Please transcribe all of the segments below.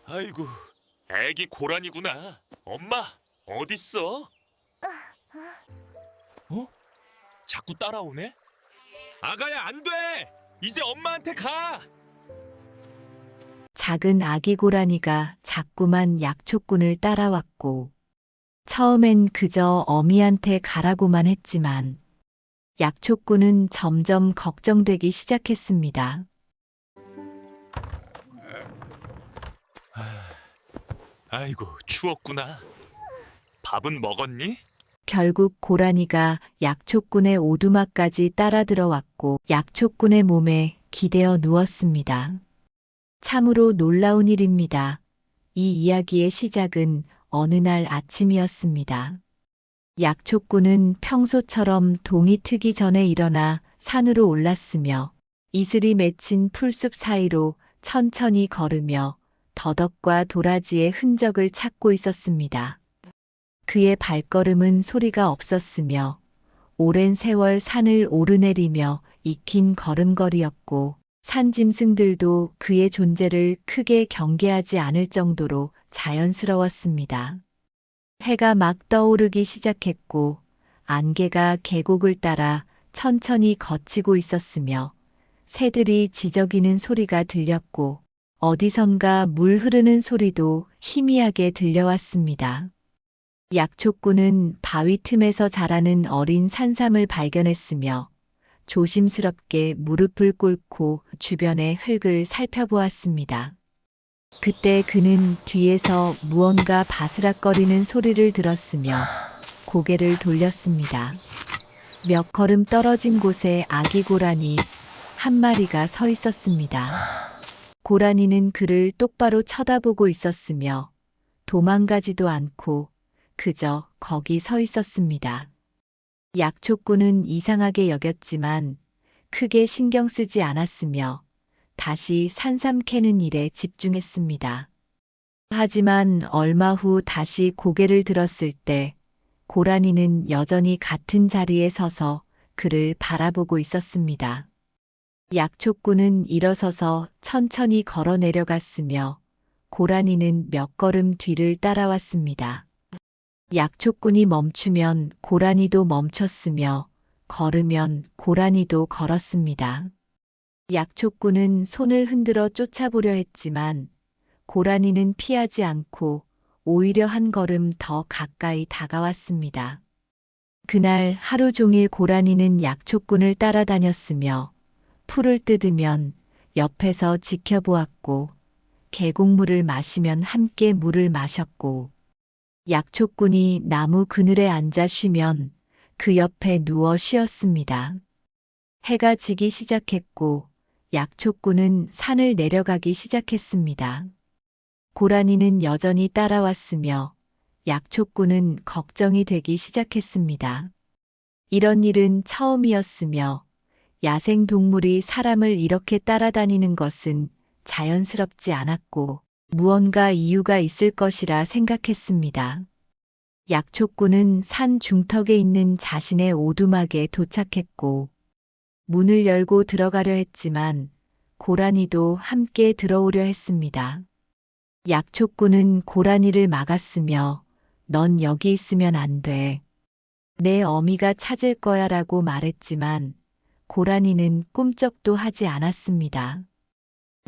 아이고, 애기 고란이구나. 엄마, 어딨어? 어? 자꾸 따라오네? 아가야, 안 돼! 이제 엄마한테 가! 작은 아기 고라니가 자꾸만 약초꾼을 따라왔고, 처음엔 그저 어미한테 가라고만 했지만, 약초꾼은 점점 걱정되기 시작했습니다. 아이고, 추웠구나. 밥은 먹었니? 결국 고라니가 약초꾼의 오두막까지 따라 들어왔고, 약초꾼의 몸에 기대어 누웠습니다. 참으로 놀라운 일입니다. 이 이야기의 시작은 어느 날 아침이었습니다. 약초꾼은 평소처럼 동이 트기 전에 일어나 산으로 올랐으며 이슬이 맺힌 풀숲 사이로 천천히 걸으며 더덕과 도라지의 흔적을 찾고 있었습니다. 그의 발걸음은 소리가 없었으며 오랜 세월 산을 오르내리며 익힌 걸음걸이였고 산짐승들도 그의 존재를 크게 경계하지 않을 정도로 자연스러웠습니다. 해가 막 떠오르기 시작했고 안개가 계곡을 따라 천천히 걷히고 있었으며 새들이 지저귀는 소리가 들렸고 어디선가 물 흐르는 소리도 희미하게 들려왔습니다. 약초꾼은 바위 틈에서 자라는 어린 산삼을 발견했으며 조심스럽게 무릎을 꿇고 주변의 흙을 살펴보았습니다. 그때 그는 뒤에서 무언가 바스락거리는 소리를 들었으며 고개를 돌렸습니다. 몇 걸음 떨어진 곳에 아기 고라니 한 마리가 서 있었습니다. 고라니는 그를 똑바로 쳐다보고 있었으며 도망가지도 않고 그저 거기 서 있었습니다. 약초꾼은 이상하게 여겼지만 크게 신경 쓰지 않았으며 다시 산삼 캐는 일에 집중했습니다. 하지만 얼마 후 다시 고개를 들었을 때 고라니는 여전히 같은 자리에 서서 그를 바라보고 있었습니다. 약초꾼은 일어서서 천천히 걸어 내려갔으며 고라니는 몇 걸음 뒤를 따라왔습니다. 약초꾼이 멈추면 고라니도 멈췄으며 걸으면 고라니도 걸었습니다. 약초꾼은 손을 흔들어 쫓아보려 했지만 고라니는 피하지 않고 오히려 한 걸음 더 가까이 다가왔습니다. 그날 하루 종일 고라니는 약초꾼을 따라다녔으며 풀을 뜯으면 옆에서 지켜보았고 계곡물을 마시면 함께 물을 마셨고 약초꾼이 나무 그늘에 앉아 쉬면 그 옆에 누워 쉬었습니다. 해가 지기 시작했고 약초꾼은 산을 내려가기 시작했습니다. 고라니는 여전히 따라왔으며 약초꾼은 걱정이 되기 시작했습니다. 이런 일은 처음이었으며 야생동물이 사람을 이렇게 따라다니는 것은 자연스럽지 않았고 무언가 이유가 있을 것이라 생각했습니다. 약초꾼은 산 중턱에 있는 자신의 오두막에 도착했고 문을 열고 들어가려 했지만 고라니도 함께 들어오려 했습니다. 약초꾼은 고라니를 막았으며 넌 여기 있으면 안 돼. 내 어미가 찾을 거야 라고 말했지만 고라니는 꿈쩍도 하지 않았습니다.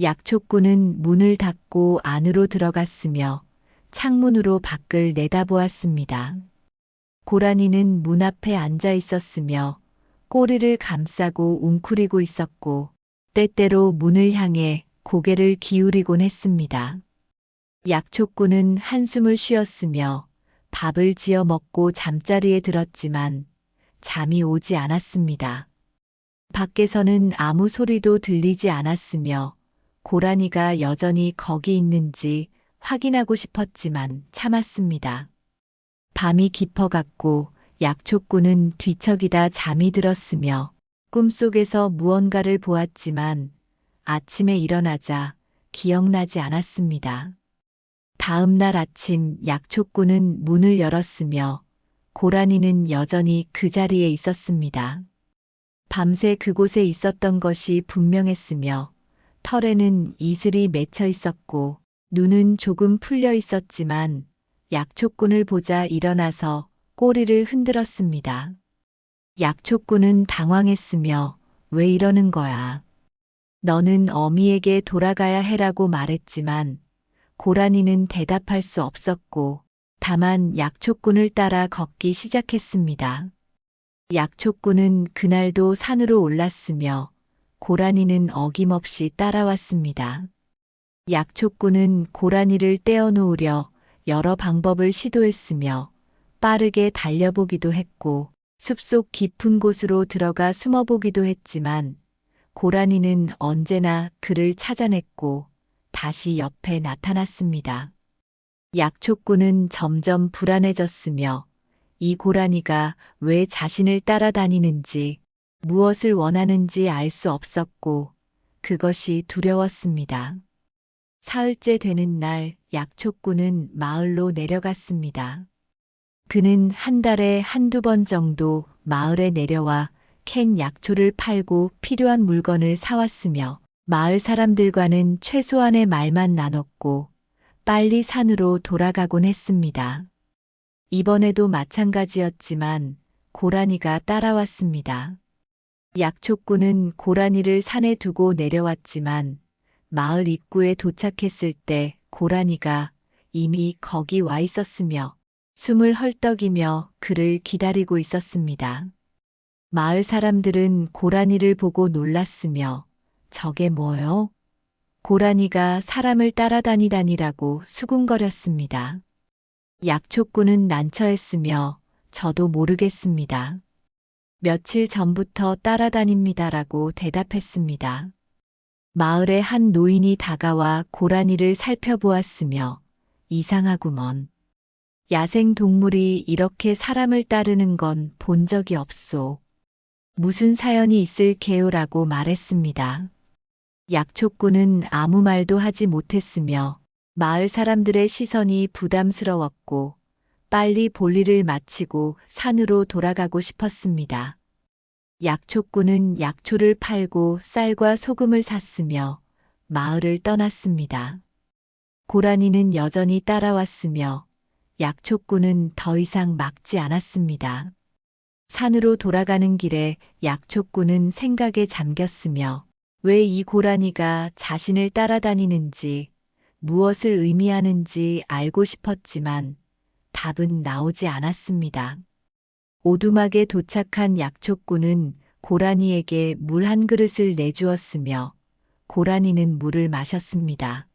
약초꾼은 문을 닫고 안으로 들어갔으며 창문으로 밖을 내다보았습니다. 고라니는 문 앞에 앉아 있었으며 꼬리를 감싸고 웅크리고 있었고 때때로 문을 향해 고개를 기울이곤 했습니다. 약초꾼은 한숨을 쉬었으며 밥을 지어 먹고 잠자리에 들었지만 잠이 오지 않았습니다. 밖에서는 아무 소리도 들리지 않았으며 고라니가 여전히 거기 있는지 확인하고 싶었지만 참았습니다. 밤이 깊어갔고 약초꾼은 뒤척이다 잠이 들었으며 꿈속에서 무언가를 보았지만 아침에 일어나자 기억나지 않았습니다. 다음 날 아침 약초꾼은 문을 열었으며 고라니는 여전히 그 자리에 있었습니다. 밤새 그곳에 있었던 것이 분명했으며 털에는 이슬이 맺혀 있었고 눈은 조금 풀려 있었지만 약초꾼을 보자 일어나서 꼬리를 흔들었습니다. 약초꾼은 당황했으며 왜 이러는 거야? 너는 어미에게 돌아가야 해라고 말했지만 고라니는 대답할 수 없었고 다만 약초꾼을 따라 걷기 시작했습니다. 약초꾼은 그날도 산으로 올랐으며 고라니는 어김없이 따라왔습니다. 약초꾼은 고라니를 떼어놓으려 여러 방법을 시도했으며 빠르게 달려보기도 했고 숲속 깊은 곳으로 들어가 숨어보기도 했지만 고라니는 언제나 그를 찾아냈고 다시 옆에 나타났습니다. 약초꾼은 점점 불안해졌으며 이 고라니가 왜 자신을 따라다니는지 무엇을 원하는지 알 수 없었고 그것이 두려웠습니다. 사흘째 되는 날 약초꾼은 마을로 내려갔습니다. 그는 한 달에 한두 번 정도 마을에 내려와 캔 약초를 팔고 필요한 물건을 사왔으며 마을 사람들과는 최소한의 말만 나눴고 빨리 산으로 돌아가곤 했습니다. 이번에도 마찬가지였지만 고라니가 따라왔습니다. 약초꾼은 고라니를 산에 두고 내려왔지만 마을 입구에 도착했을 때 고라니가 이미 거기 와 있었으며 숨을 헐떡이며 그를 기다리고 있었습니다. 마을 사람들은 고라니를 보고 놀랐으며 저게 뭐요? 고라니가 사람을 따라다니다니라고 수군거렸습니다. 약초꾼은 난처했으며 저도 모르겠습니다. 며칠 전부터 따라다닙니다라고 대답했습니다. 마을에 한 노인이 다가와 고라니를 살펴보았으며 이상하구먼. 야생 동물이 이렇게 사람을 따르는 건 본 적이 없소. 무슨 사연이 있을 게요라고 말했습니다. 약초꾼은 아무 말도 하지 못했으며 마을 사람들의 시선이 부담스러웠고 빨리 볼일을 마치고 산으로 돌아가고 싶었습니다. 약초꾼은 약초를 팔고 쌀과 소금을 샀으며 마을을 떠났습니다. 고라니는 여전히 따라왔으며 약초꾼은 더 이상 막지 않았습니다. 산으로 돌아가는 길에 약초꾼은 생각에 잠겼으며 왜 이 고라니가 자신을 따라다니는지 무엇을 의미하는지 알고 싶었지만 답은 나오지 않았습니다. 오두막에 도착한 약초꾼은 고라니에게 물 한 그릇을 내주었으며 고라니는 물을 마셨습니다.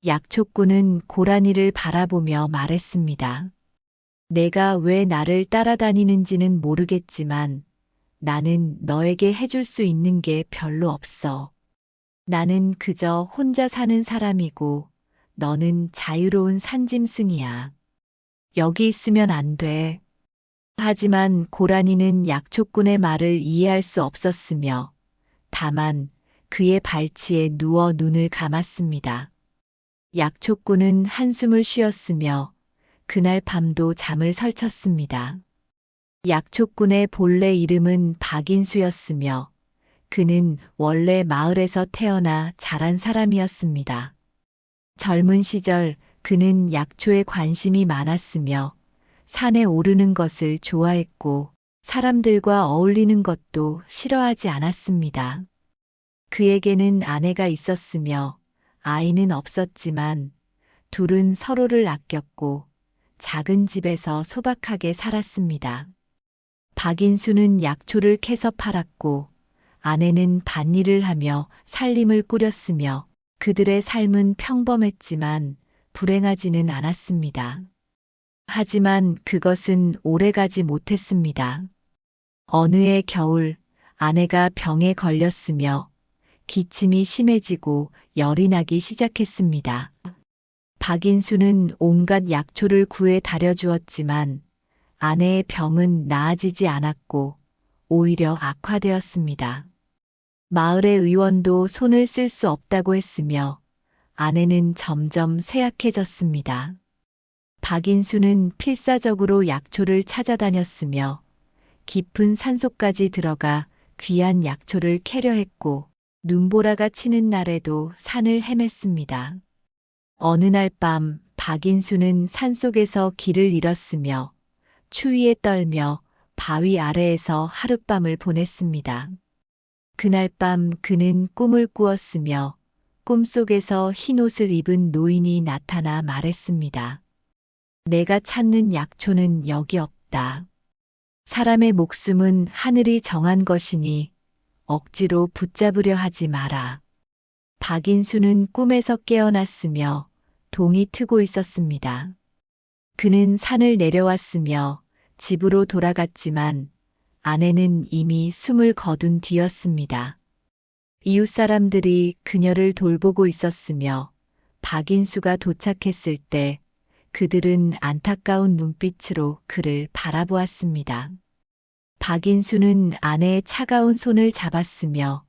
약초꾼은 고라니를 바라보며 말했습니다. 내가 왜 나를 따라다니는지는 모르겠지만 나는 너에게 해줄 수 있는 게 별로 없어. 나는 그저 혼자 사는 사람이고 너는 자유로운 산짐승이야. 여기 있으면 안 돼. 하지만 고라니는 약초꾼의 말을 이해할 수 없었으며 다만 그의 발치에 누워 눈을 감았습니다. 약초꾼은 한숨을 쉬었으며 그날 밤도 잠을 설쳤습니다. 약초꾼의 본래 이름은 박인수였으며 그는 원래 마을에서 태어나 자란 사람이었습니다. 젊은 시절 그는 약초에 관심이 많았으며 산에 오르는 것을 좋아했고 사람들과 어울리는 것도 싫어하지 않았습니다. 그에게는 아내가 있었으며 아이는 없었지만 둘은 서로를 아꼈고 작은 집에서 소박하게 살았습니다. 박인수는 약초를 캐서 팔았고 아내는 밭일을 하며 살림을 꾸렸으며 그들의 삶은 평범했지만 불행하지는 않았습니다. 하지만 그것은 오래가지 못했습니다. 어느 해 겨울 아내가 병에 걸렸으며 기침이 심해지고 열이 나기 시작했습니다. 박인수는 온갖 약초를 구해 다려주었지만 아내의 병은 나아지지 않았고 오히려 악화되었습니다. 마을의 의원도 손을 쓸 수 없다고 했으며 아내는 점점 쇠약해졌습니다. 박인수는 필사적으로 약초를 찾아다녔으며 깊은 산속까지 들어가 귀한 약초를 캐려 했고 눈보라가 치는 날에도 산을 헤맸습니다. 어느 날 밤 박인수는 산속에서 길을 잃었으며 추위에 떨며 바위 아래에서 하룻밤을 보냈습니다. 그날 밤 그는 꿈을 꾸었으며 꿈속에서 흰 옷을 입은 노인이 나타나 말했습니다. 내가 찾는 약초는 여기 없다. 사람의 목숨은 하늘이 정한 것이니 억지로 붙잡으려 하지 마라. 박인수는 꿈에서 깨어났으며 동이 트고 있었습니다. 그는 산을 내려왔으며 집으로 돌아갔지만 아내는 이미 숨을 거둔 뒤였습니다. 이웃 사람들이 그녀를 돌보고 있었으며 박인수가 도착했을 때 그들은 안타까운 눈빛으로 그를 바라보았습니다. 박인수는 아내의 차가운 손을 잡았으며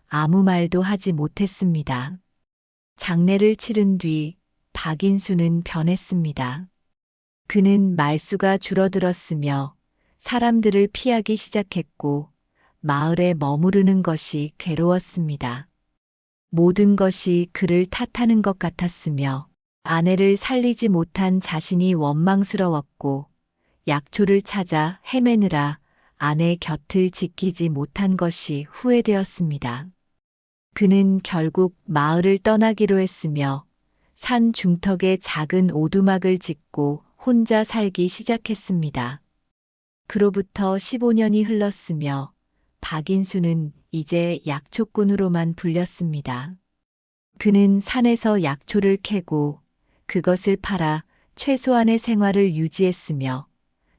아무 말도 하지 못했습니다. 장례를 치른 뒤 박인수는 변했습니다. 그는 말수가 줄어들었으며 사람들을 피하기 시작했고 마을에 머무르는 것이 괴로웠습니다. 모든 것이 그를 탓하는 것 같았으며 아내를 살리지 못한 자신이 원망스러웠고 약초를 찾아 헤매느라 아내 곁을 지키지 못한 것이 후회되었습니다. 그는 결국 마을을 떠나기로 했으며 산 중턱에 작은 오두막을 짓고 혼자 살기 시작했습니다. 그로부터 15년이 흘렀으며 박인수는 이제 약초꾼으로만 불렸습니다. 그는 산에서 약초를 캐고 그것을 팔아 최소한의 생활을 유지했으며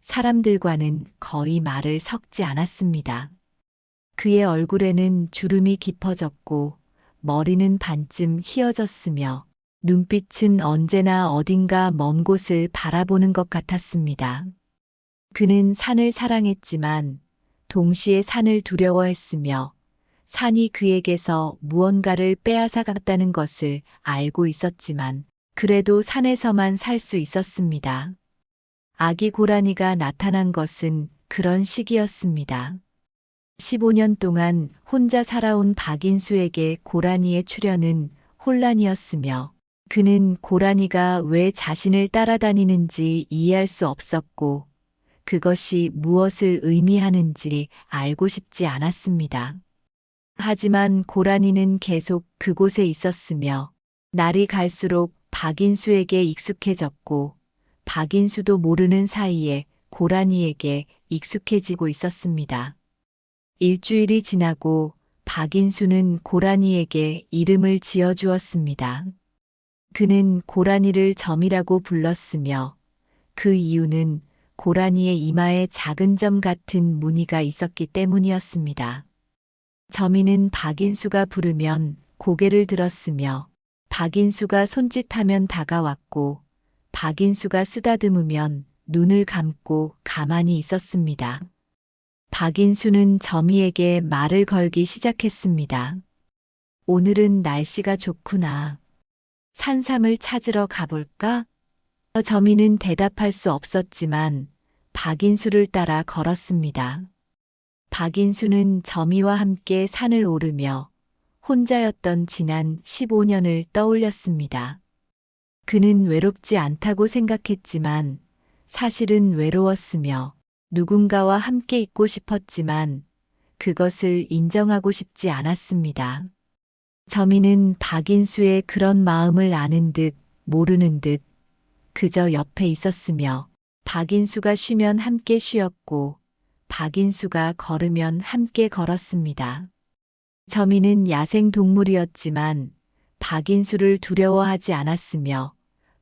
사람들과는 거의 말을 섞지 않았습니다. 그의 얼굴에는 주름이 깊어졌고 머리는 반쯤 휘어졌으며 눈빛은 언제나 어딘가 먼 곳을 바라보는 것 같았습니다. 그는 산을 사랑했지만 동시에 산을 두려워했으며 산이 그에게서 무언가를 빼앗아갔다는 것을 알고 있었지만 그래도 산에서만 살 수 있었습니다. 아기 고라니가 나타난 것은 그런 시기였습니다. 15년 동안 혼자 살아온 박인수에게 고라니의 출현은 혼란이었으며 그는 고라니가 왜 자신을 따라다니는지 이해할 수 없었고 그것이 무엇을 의미하는지 알고 싶지 않았습니다. 하지만 고라니는 계속 그곳에 있었으며 날이 갈수록 박인수에게 익숙해졌고 박인수도 모르는 사이에 고라니에게 익숙해지고 있었습니다. 일주일이 지나고 박인수는 고라니에게 이름을 지어주었습니다. 그는 고라니를 점이라고 불렀으며 그 이유는 고라니의 이마에 작은 점 같은 무늬가 있었기 때문이었습니다. 점이는 박인수가 부르면 고개를 들었으며 박인수가 손짓하면 다가왔고 박인수가 쓰다듬으면 눈을 감고 가만히 있었습니다. 박인수는 점이에게 말을 걸기 시작했습니다. 오늘은 날씨가 좋구나. 산삼을 찾으러 가볼까? 점이는 대답할 수 없었지만 박인수를 따라 걸었습니다. 박인수는 점이와 함께 산을 오르며 혼자였던 지난 15년을 떠올렸습니다. 그는 외롭지 않다고 생각했지만 사실은 외로웠으며 누군가와 함께 있고 싶었지만 그것을 인정하고 싶지 않았습니다. 점이는 박인수의 그런 마음을 아는 듯 모르는 듯 그저 옆에 있었으며 박인수가 쉬면 함께 쉬었고 박인수가 걸으면 함께 걸었습니다. 점이는 야생 동물이었지만 박인수를 두려워하지 않았으며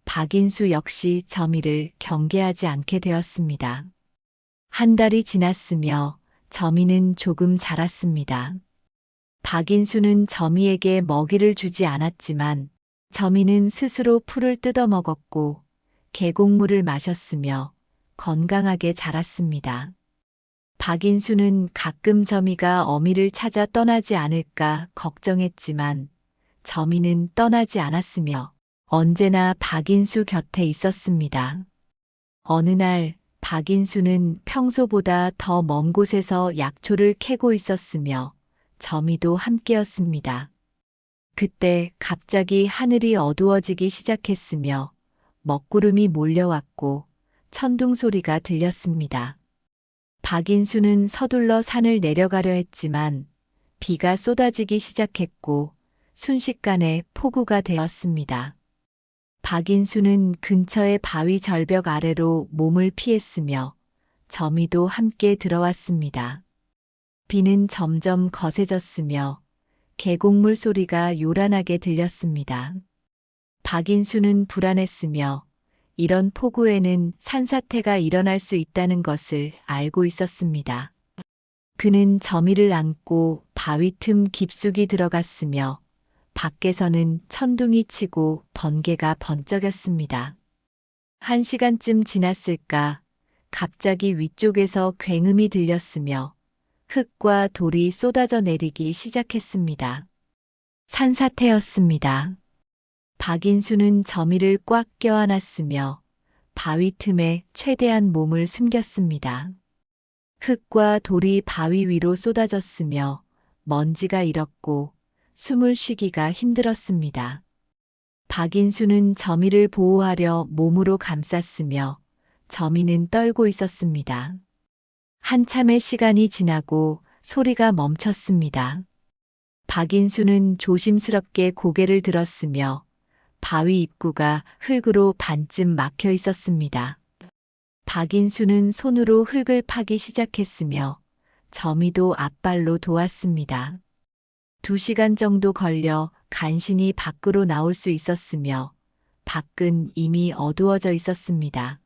박인수 역시 점이를 경계하지 않게 되었습니다. 한 달이 지났으며 점이는 조금 자랐습니다. 박인수는 점이에게 먹이를 주지 않았지만 점이는 스스로 풀을 뜯어 먹었고 계곡물을 마셨으며 건강하게 자랐습니다. 박인수는 가끔 점이가 어미를 찾아 떠나지 않을까 걱정했지만 점이는 떠나지 않았으며 언제나 박인수 곁에 있었습니다. 어느 날 박인수는 평소보다 더 먼 곳에서 약초를 캐고 있었으며 점이도 함께였습니다. 그때 갑자기 하늘이 어두워지기 시작했으며 먹구름이 몰려왔고 천둥 소리가 들렸습니다. 박인수는 서둘러 산을 내려가려 했지만 비가 쏟아지기 시작했고 순식간에 폭우가 되었습니다. 박인수는 근처의 바위 절벽 아래로 몸을 피했으며 점이도 함께 들어왔습니다. 비는 점점 거세졌으며 계곡물 소리가 요란하게 들렸습니다. 박인수는 불안했으며 이런 폭우에는 산사태가 일어날 수 있다는 것을 알고 있었습니다. 그는 점이를 안고 바위 틈 깊숙이 들어갔으며 밖에서는 천둥이 치고 번개가 번쩍였습니다. 1시간쯤 지났을까 갑자기 위쪽에서 굉음이 들렸으며 흙과 돌이 쏟아져 내리기 시작했습니다. 산사태였습니다. 박인수는 점이를 꽉 껴안았으며 바위 틈에 최대한 몸을 숨겼습니다. 흙과 돌이 바위 위로 쏟아졌으며 먼지가 일었고 숨을 쉬기가 힘들었습니다. 박인수는 점이를 보호하려 몸으로 감쌌으며 점이는 떨고 있었습니다. 한참의 시간이 지나고 소리가 멈췄습니다. 박인수는 조심스럽게 고개를 들었으며 바위 입구가 흙으로 반쯤 막혀 있었습니다. 박인수는 손으로 흙을 파기 시작했으며 점이도 앞발로 도왔습니다. 2시간 정도 걸려 간신히 밖으로 나올 수 있었으며 밖은 이미 어두워져 있었습니다.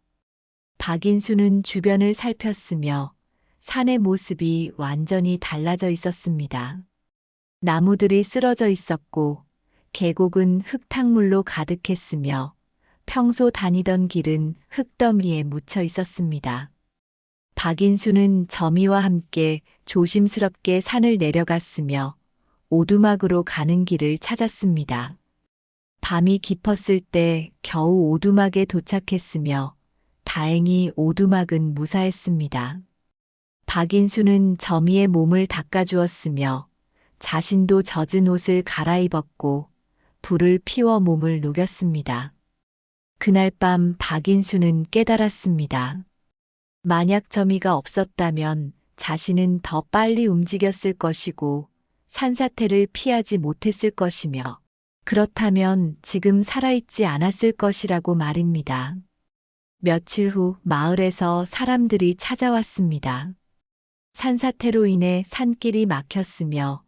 박인수는 주변을 살폈으며 산의 모습이 완전히 달라져 있었습니다. 나무들이 쓰러져 있었고 계곡은 흙탕물로 가득했으며 평소 다니던 길은 흙더미에 묻혀 있었습니다. 박인수는 점이와 함께 조심스럽게 산을 내려갔으며 오두막으로 가는 길을 찾았습니다. 밤이 깊었을 때 겨우 오두막에 도착했으며 다행히 오두막은 무사했습니다. 박인수는 점이의 몸을 닦아주었으며 자신도 젖은 옷을 갈아입었고 불을 피워 몸을 녹였습니다. 그날 밤 박인수는 깨달았습니다. 만약 점이가 없었다면 자신은 더 빨리 움직였을 것이고 산사태를 피하지 못했을 것이며 그렇다면 지금 살아있지 않았을 것이라고 말입니다. 며칠 후 마을에서 사람들이 찾아왔습니다. 산사태로 인해 산길이 막혔으며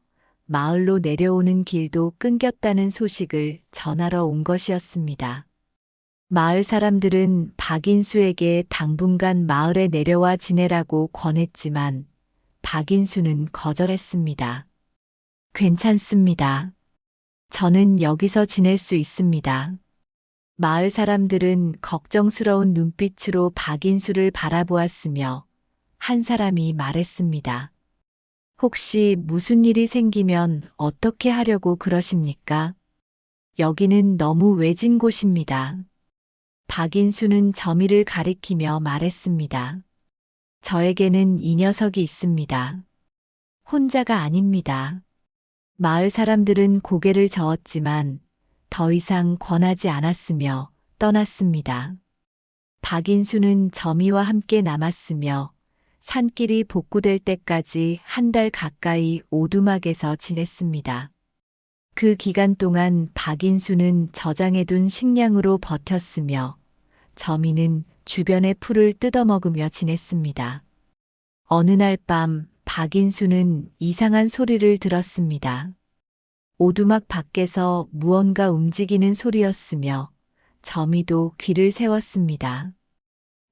마을로 내려오는 길도 끊겼다는 소식을 전하러 온 것이었습니다. 마을 사람들은 박인수에게 당분간 마을에 내려와 지내라고 권했지만 박인수는 거절했습니다. 괜찮습니다. 저는 여기서 지낼 수 있습니다. 마을 사람들은 걱정스러운 눈빛으로 박인수를 바라보았으며 한 사람이 말했습니다. 혹시 무슨 일이 생기면 어떻게 하려고 그러십니까? 여기는 너무 외진 곳입니다. 박인수는 점이를 가리키며 말했습니다. 저에게는 이 녀석이 있습니다. 혼자가 아닙니다. 마을 사람들은 고개를 저었지만 더 이상 권하지 않았으며 떠났습니다. 박인수는 점이와 함께 남았으며 산길이 복구될 때까지 1달 가까이 오두막에서 지냈습니다. 그 기간 동안 박인수는 저장해둔 식량으로 버텼으며 점이는 주변의 풀을 뜯어먹으며 지냈습니다. 어느 날 밤 박인수는 이상한 소리를 들었습니다. 오두막 밖에서 무언가 움직이는 소리였으며 점이도 귀를 세웠습니다.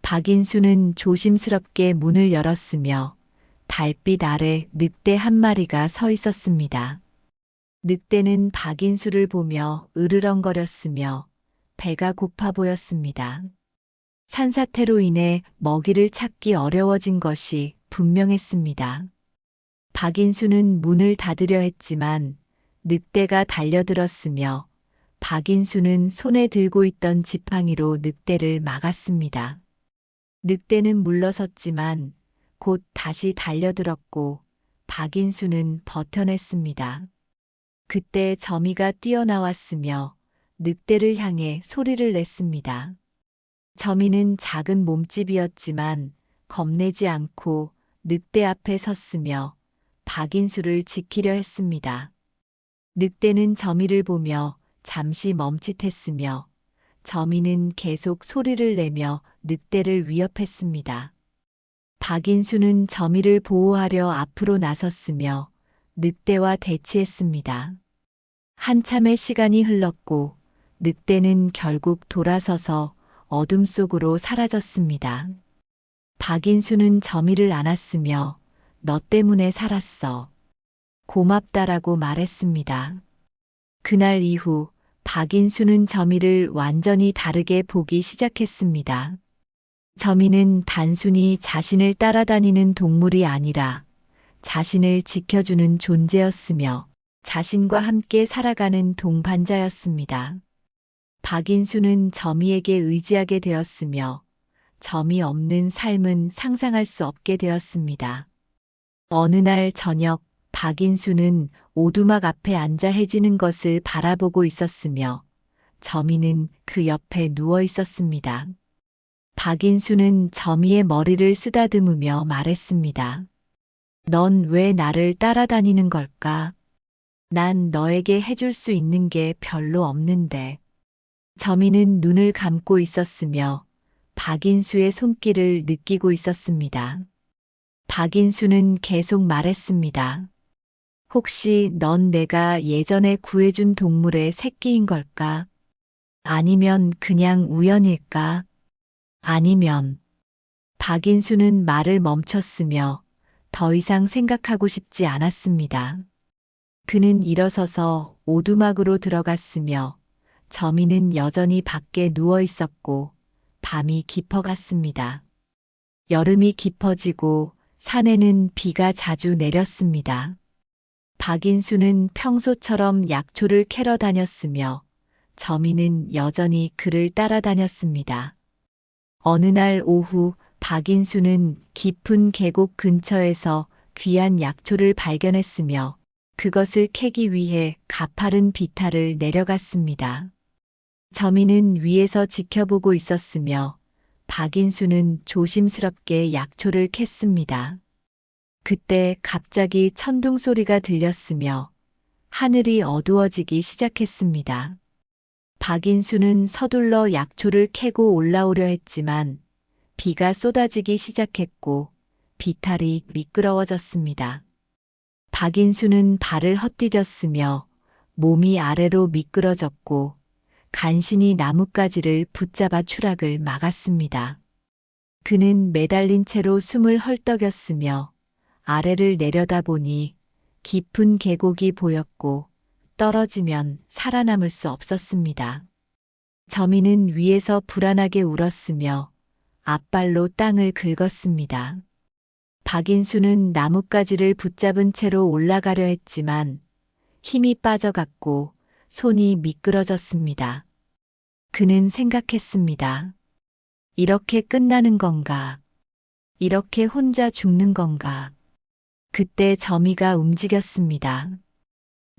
박인수는 조심스럽게 문을 열었으며 달빛 아래 늑대 한 마리가 서 있었습니다. 늑대는 박인수를 보며 으르렁거렸으며 배가 고파 보였습니다. 산사태로 인해 먹이를 찾기 어려워진 것이 분명했습니다. 박인수는 문을 닫으려 했지만 늑대가 달려들었으며 박인수는 손에 들고 있던 지팡이로 늑대를 막았습니다. 늑대는 물러섰지만 곧 다시 달려들었고 박인수는 버텨냈습니다. 그때 점이가 뛰어나왔으며 늑대를 향해 소리를 냈습니다. 점이는 작은 몸집이었지만 겁내지 않고 늑대 앞에 섰으며 박인수를 지키려 했습니다. 늑대는 점이를 보며 잠시 멈칫했으며 점이는 계속 소리를 내며 늑대를 위협했습니다. 박인수는 점이를 보호하려 앞으로 나섰으며 늑대와 대치했습니다. 한참의 시간이 흘렀고 늑대는 결국 돌아서서 어둠 속으로 사라졌습니다. 박인수는 점이를 안았으며 너 때문에 살았어. 고맙다라고 말했습니다. 그날 이후 박인수는 점이를 완전히 다르게 보기 시작했습니다. 점이는 단순히 자신을 따라다니는 동물이 아니라 자신을 지켜주는 존재였으며 자신과 함께 살아가는 동반자였습니다. 박인수는 점이에게 의지하게 되었으며 점이 없는 삶은 상상할 수 없게 되었습니다. 어느 날 저녁 박인수는 오두막 앞에 앉아 해지는 것을 바라보고 있었으며 점이는 그 옆에 누워 있었습니다. 박인수는 점이의 머리를 쓰다듬으며 말했습니다. 넌 왜 나를 따라다니는 걸까? 난 너에게 해줄 수 있는 게 별로 없는데. 점이는 눈을 감고 있었으며 박인수의 손길을 느끼고 있었습니다. 박인수는 계속 말했습니다. 혹시 넌 내가 예전에 구해준 동물의 새끼인 걸까? 아니면 그냥 우연일까? 아니면 박인수는 말을 멈췄으며 더 이상 생각하고 싶지 않았습니다. 그는 일어서서 오두막으로 들어갔으며 점이는 여전히 밖에 누워 있었고 밤이 깊어갔습니다. 여름이 깊어지고 산에는 비가 자주 내렸습니다. 박인수는 평소처럼 약초를 캐러 다녔으며 점이는 여전히 그를 따라다녔습니다. 어느 날 오후 박인수는 깊은 계곡 근처에서 귀한 약초를 발견했으며 그것을 캐기 위해 가파른 비탈을 내려갔습니다. 점이는 위에서 지켜보고 있었으며 박인수는 조심스럽게 약초를 캤습니다. 그때 갑자기 천둥 소리가 들렸으며 하늘이 어두워지기 시작했습니다. 박인수는 서둘러 약초를 캐고 올라오려 했지만 비가 쏟아지기 시작했고 비탈이 미끄러워졌습니다. 박인수는 발을 헛디뎠으며 몸이 아래로 미끄러졌고 간신히 나뭇가지를 붙잡아 추락을 막았습니다. 그는 매달린 채로 숨을 헐떡였으며 아래를 내려다보니 깊은 계곡이 보였고 떨어지면 살아남을 수 없었습니다. 점이는 위에서 불안하게 울었으며 앞발로 땅을 긁었습니다. 박인수는 나뭇가지를 붙잡은 채로 올라가려 했지만 힘이 빠져갔고 손이 미끄러졌습니다. 그는 생각했습니다. 이렇게 끝나는 건가? 이렇게 혼자 죽는 건가? 그때 점이가 움직였습니다.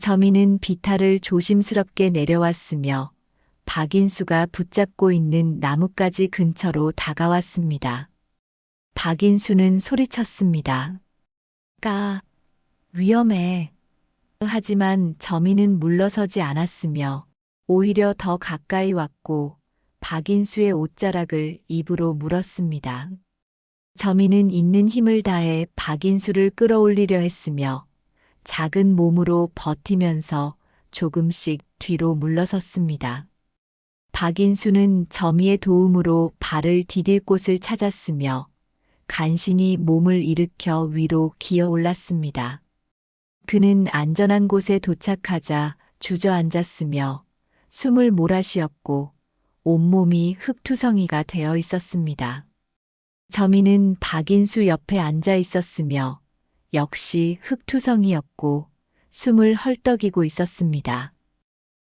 점이는 비탈을 조심스럽게 내려왔으며 박인수가 붙잡고 있는 나뭇가지 근처로 다가왔습니다. 박인수는 소리쳤습니다. 위험해. 하지만 점이는 물러서지 않았으며 오히려 더 가까이 왔고 박인수의 옷자락을 입으로 물었습니다. 점이는 있는 힘을 다해 박인수를 끌어올리려 했으며 작은 몸으로 버티면서 조금씩 뒤로 물러섰습니다. 박인수는 점이의 도움으로 발을 디딜 곳을 찾았으며 간신히 몸을 일으켜 위로 기어 올랐습니다. 그는 안전한 곳에 도착하자 주저앉았으며 숨을 몰아쉬었고 온몸이 흙투성이가 되어 있었습니다. 점이는 박인수 옆에 앉아 있었으며 역시 흙투성이였고 숨을 헐떡이고 있었습니다.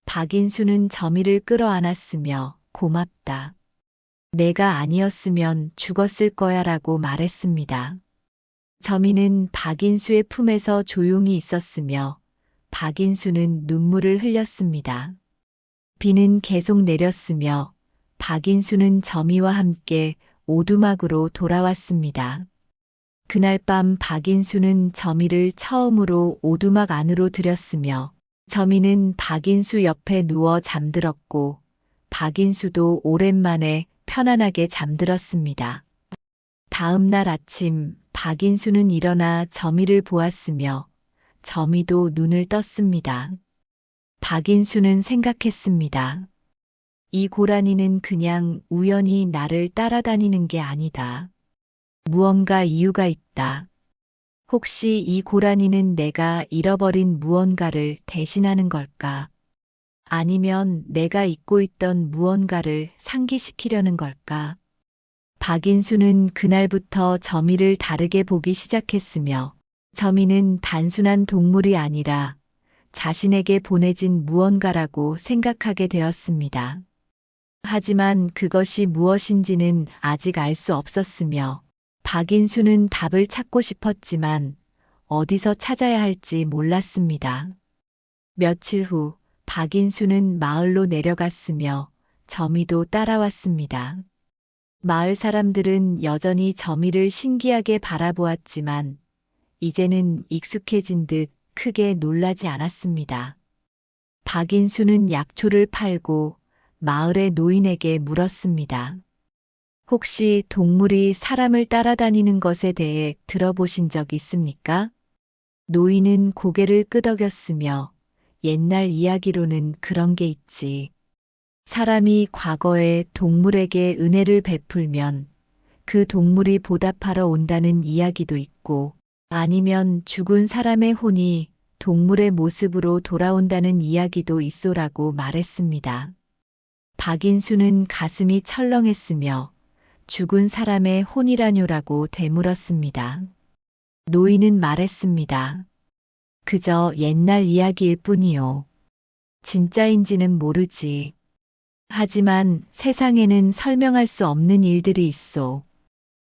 박인수는 점이를 끌어안았으며 고맙다. 내가 아니었으면 죽었을 거야 라고 말했습니다. 저미는 박인수의 품에서 조용히 있었으며 박인수는 눈물을 흘렸습니다. 비는 계속 내렸으며 박인수는 저미와 함께 오두막으로 돌아왔습니다. 그날 밤 박인수는 저미를 처음으로 오두막 안으로 들였으며 저미는 박인수 옆에 누워 잠들었고 박인수도 오랜만에 편안하게 잠들었습니다. 다음 날 아침 박인수는 일어나 저미를 보았으며 저미도 눈을 떴습니다. 박인수는 생각했습니다. 이 고라니는 그냥 우연히 나를 따라다니는 게 아니다. 무언가 이유가 있다. 혹시 이 고라니는 내가 잃어버린 무언가를 대신하는 걸까? 아니면 내가 잊고 있던 무언가를 상기시키려는 걸까? 박인수는 그날부터 저미를 다르게 보기 시작했으며 저미는 단순한 동물이 아니라 자신에게 보내진 무언가라고 생각하게 되었습니다. 하지만 그것이 무엇인지는 아직 알 수 없었으며 박인수는 답을 찾고 싶었지만 어디서 찾아야 할지 몰랐습니다. 며칠 후 박인수는 마을로 내려갔으며 저미도 따라왔습니다. 마을 사람들은 여전히 저미를 신기하게 바라보았지만 이제는 익숙해진 듯 크게 놀라지 않았습니다. 박인수는 약초를 팔고 마을의 노인에게 물었습니다. 혹시 동물이 사람을 따라다니는 것에 대해 들어보신 적 있습니까? 노인은 고개를 끄덕였으며 옛날 이야기로는 그런 게 있지. 사람이 과거에 동물에게 은혜를 베풀면 그 동물이 보답하러 온다는 이야기도 있고 아니면 죽은 사람의 혼이 동물의 모습으로 돌아온다는 이야기도 있소라고 말했습니다. 박인수는 가슴이 철렁했으며 죽은 사람의 혼이라뇨라고 되물었습니다. 노인은 말했습니다. 그저 옛날 이야기일 뿐이요. 진짜인지는 모르지. 하지만 세상에는 설명할 수 없는 일들이 있어.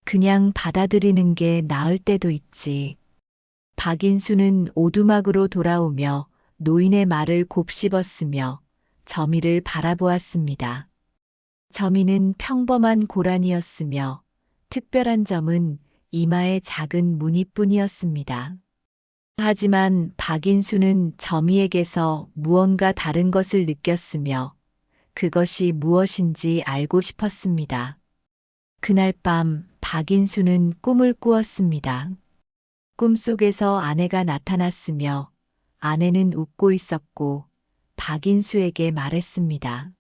그냥 받아들이는 게 나을 때도 있지. 박인수는 오두막으로 돌아오며 노인의 말을 곱씹었으며 저미를 바라보았습니다. 저미는 평범한 고란이었으며 특별한 점은 이마에 작은 무늬뿐이었습니다. 하지만 박인수는 저미에게서 무언가 다른 것을 느꼈으며 그것이 무엇인지 알고 싶었습니다. 그날 밤 박인수는 꿈을 꾸었습니다. 꿈속에서 아내가 나타났으며 아내는 웃고 있었고 박인수에게 말했습니다.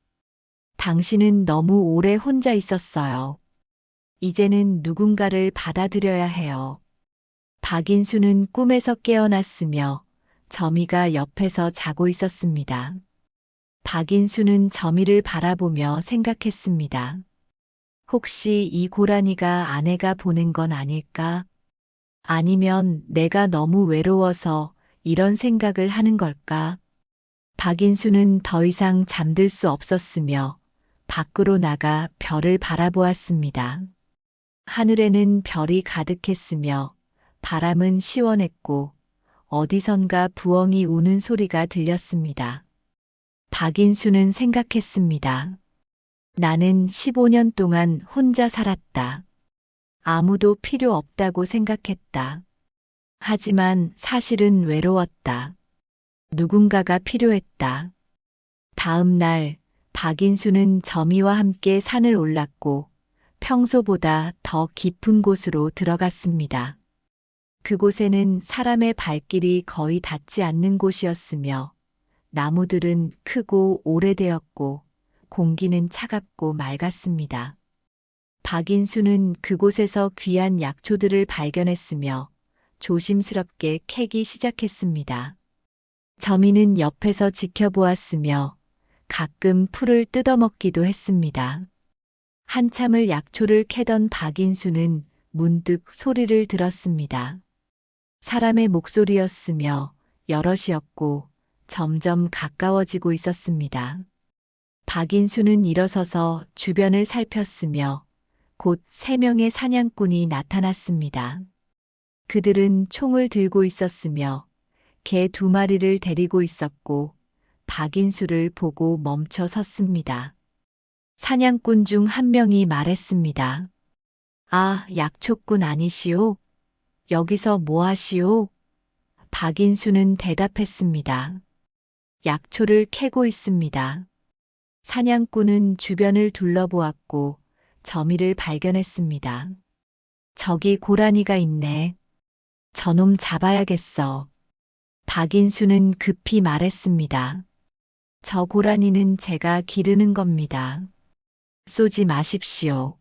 당신은 너무 오래 혼자 있었어요. 이제는 누군가를 받아들여야 해요. 박인수는 꿈에서 깨어났으며 저미가 옆에서 자고 있었습니다. 박인수는 저미를 바라보며 생각했습니다. 혹시 이 고라니가 아내가 보낸 건 아닐까? 아니면 내가 너무 외로워서 이런 생각을 하는 걸까? 박인수는 더 이상 잠들 수 없었으며 밖으로 나가 별을 바라보았습니다. 하늘에는 별이 가득했으며 바람은 시원했고 어디선가 부엉이 우는 소리가 들렸습니다. 박인수는 생각했습니다. 나는 15년 동안 혼자 살았다. 아무도 필요 없다고 생각했다. 하지만 사실은 외로웠다. 누군가가 필요했다. 다음 날 박인수는 저미와 함께 산을 올랐고 평소보다 더 깊은 곳으로 들어갔습니다. 그곳에는 사람의 발길이 거의 닿지 않는 곳이었으며 나무들은 크고 오래되었고 공기는 차갑고 맑았습니다. 박인수는 그곳에서 귀한 약초들을 발견했으며 조심스럽게 캐기 시작했습니다. 저미는 옆에서 지켜보았으며 가끔 풀을 뜯어먹기도 했습니다. 한참을 약초를 캐던 박인수는 문득 소리를 들었습니다. 사람의 목소리였으며 여럿이었고 점점 가까워지고 있었습니다. 박인수는 일어서서 주변을 살폈으며 곧 3명의 사냥꾼이 나타났습니다. 그들은 총을 들고 있었으며 개 2마리를 데리고 있었고 박인수를 보고 멈춰 섰습니다. 사냥꾼 중 한 명이 말했습니다. 아, 약초꾼 아니시오? 여기서 뭐 하시오? 박인수는 대답했습니다. 약초를 캐고 있습니다. 사냥꾼은 주변을 둘러보았고 저미를 발견했습니다. 저기 고라니가 있네. 저놈 잡아야겠어. 박인수는 급히 말했습니다. 저 고라니는 제가 기르는 겁니다. 쏘지 마십시오.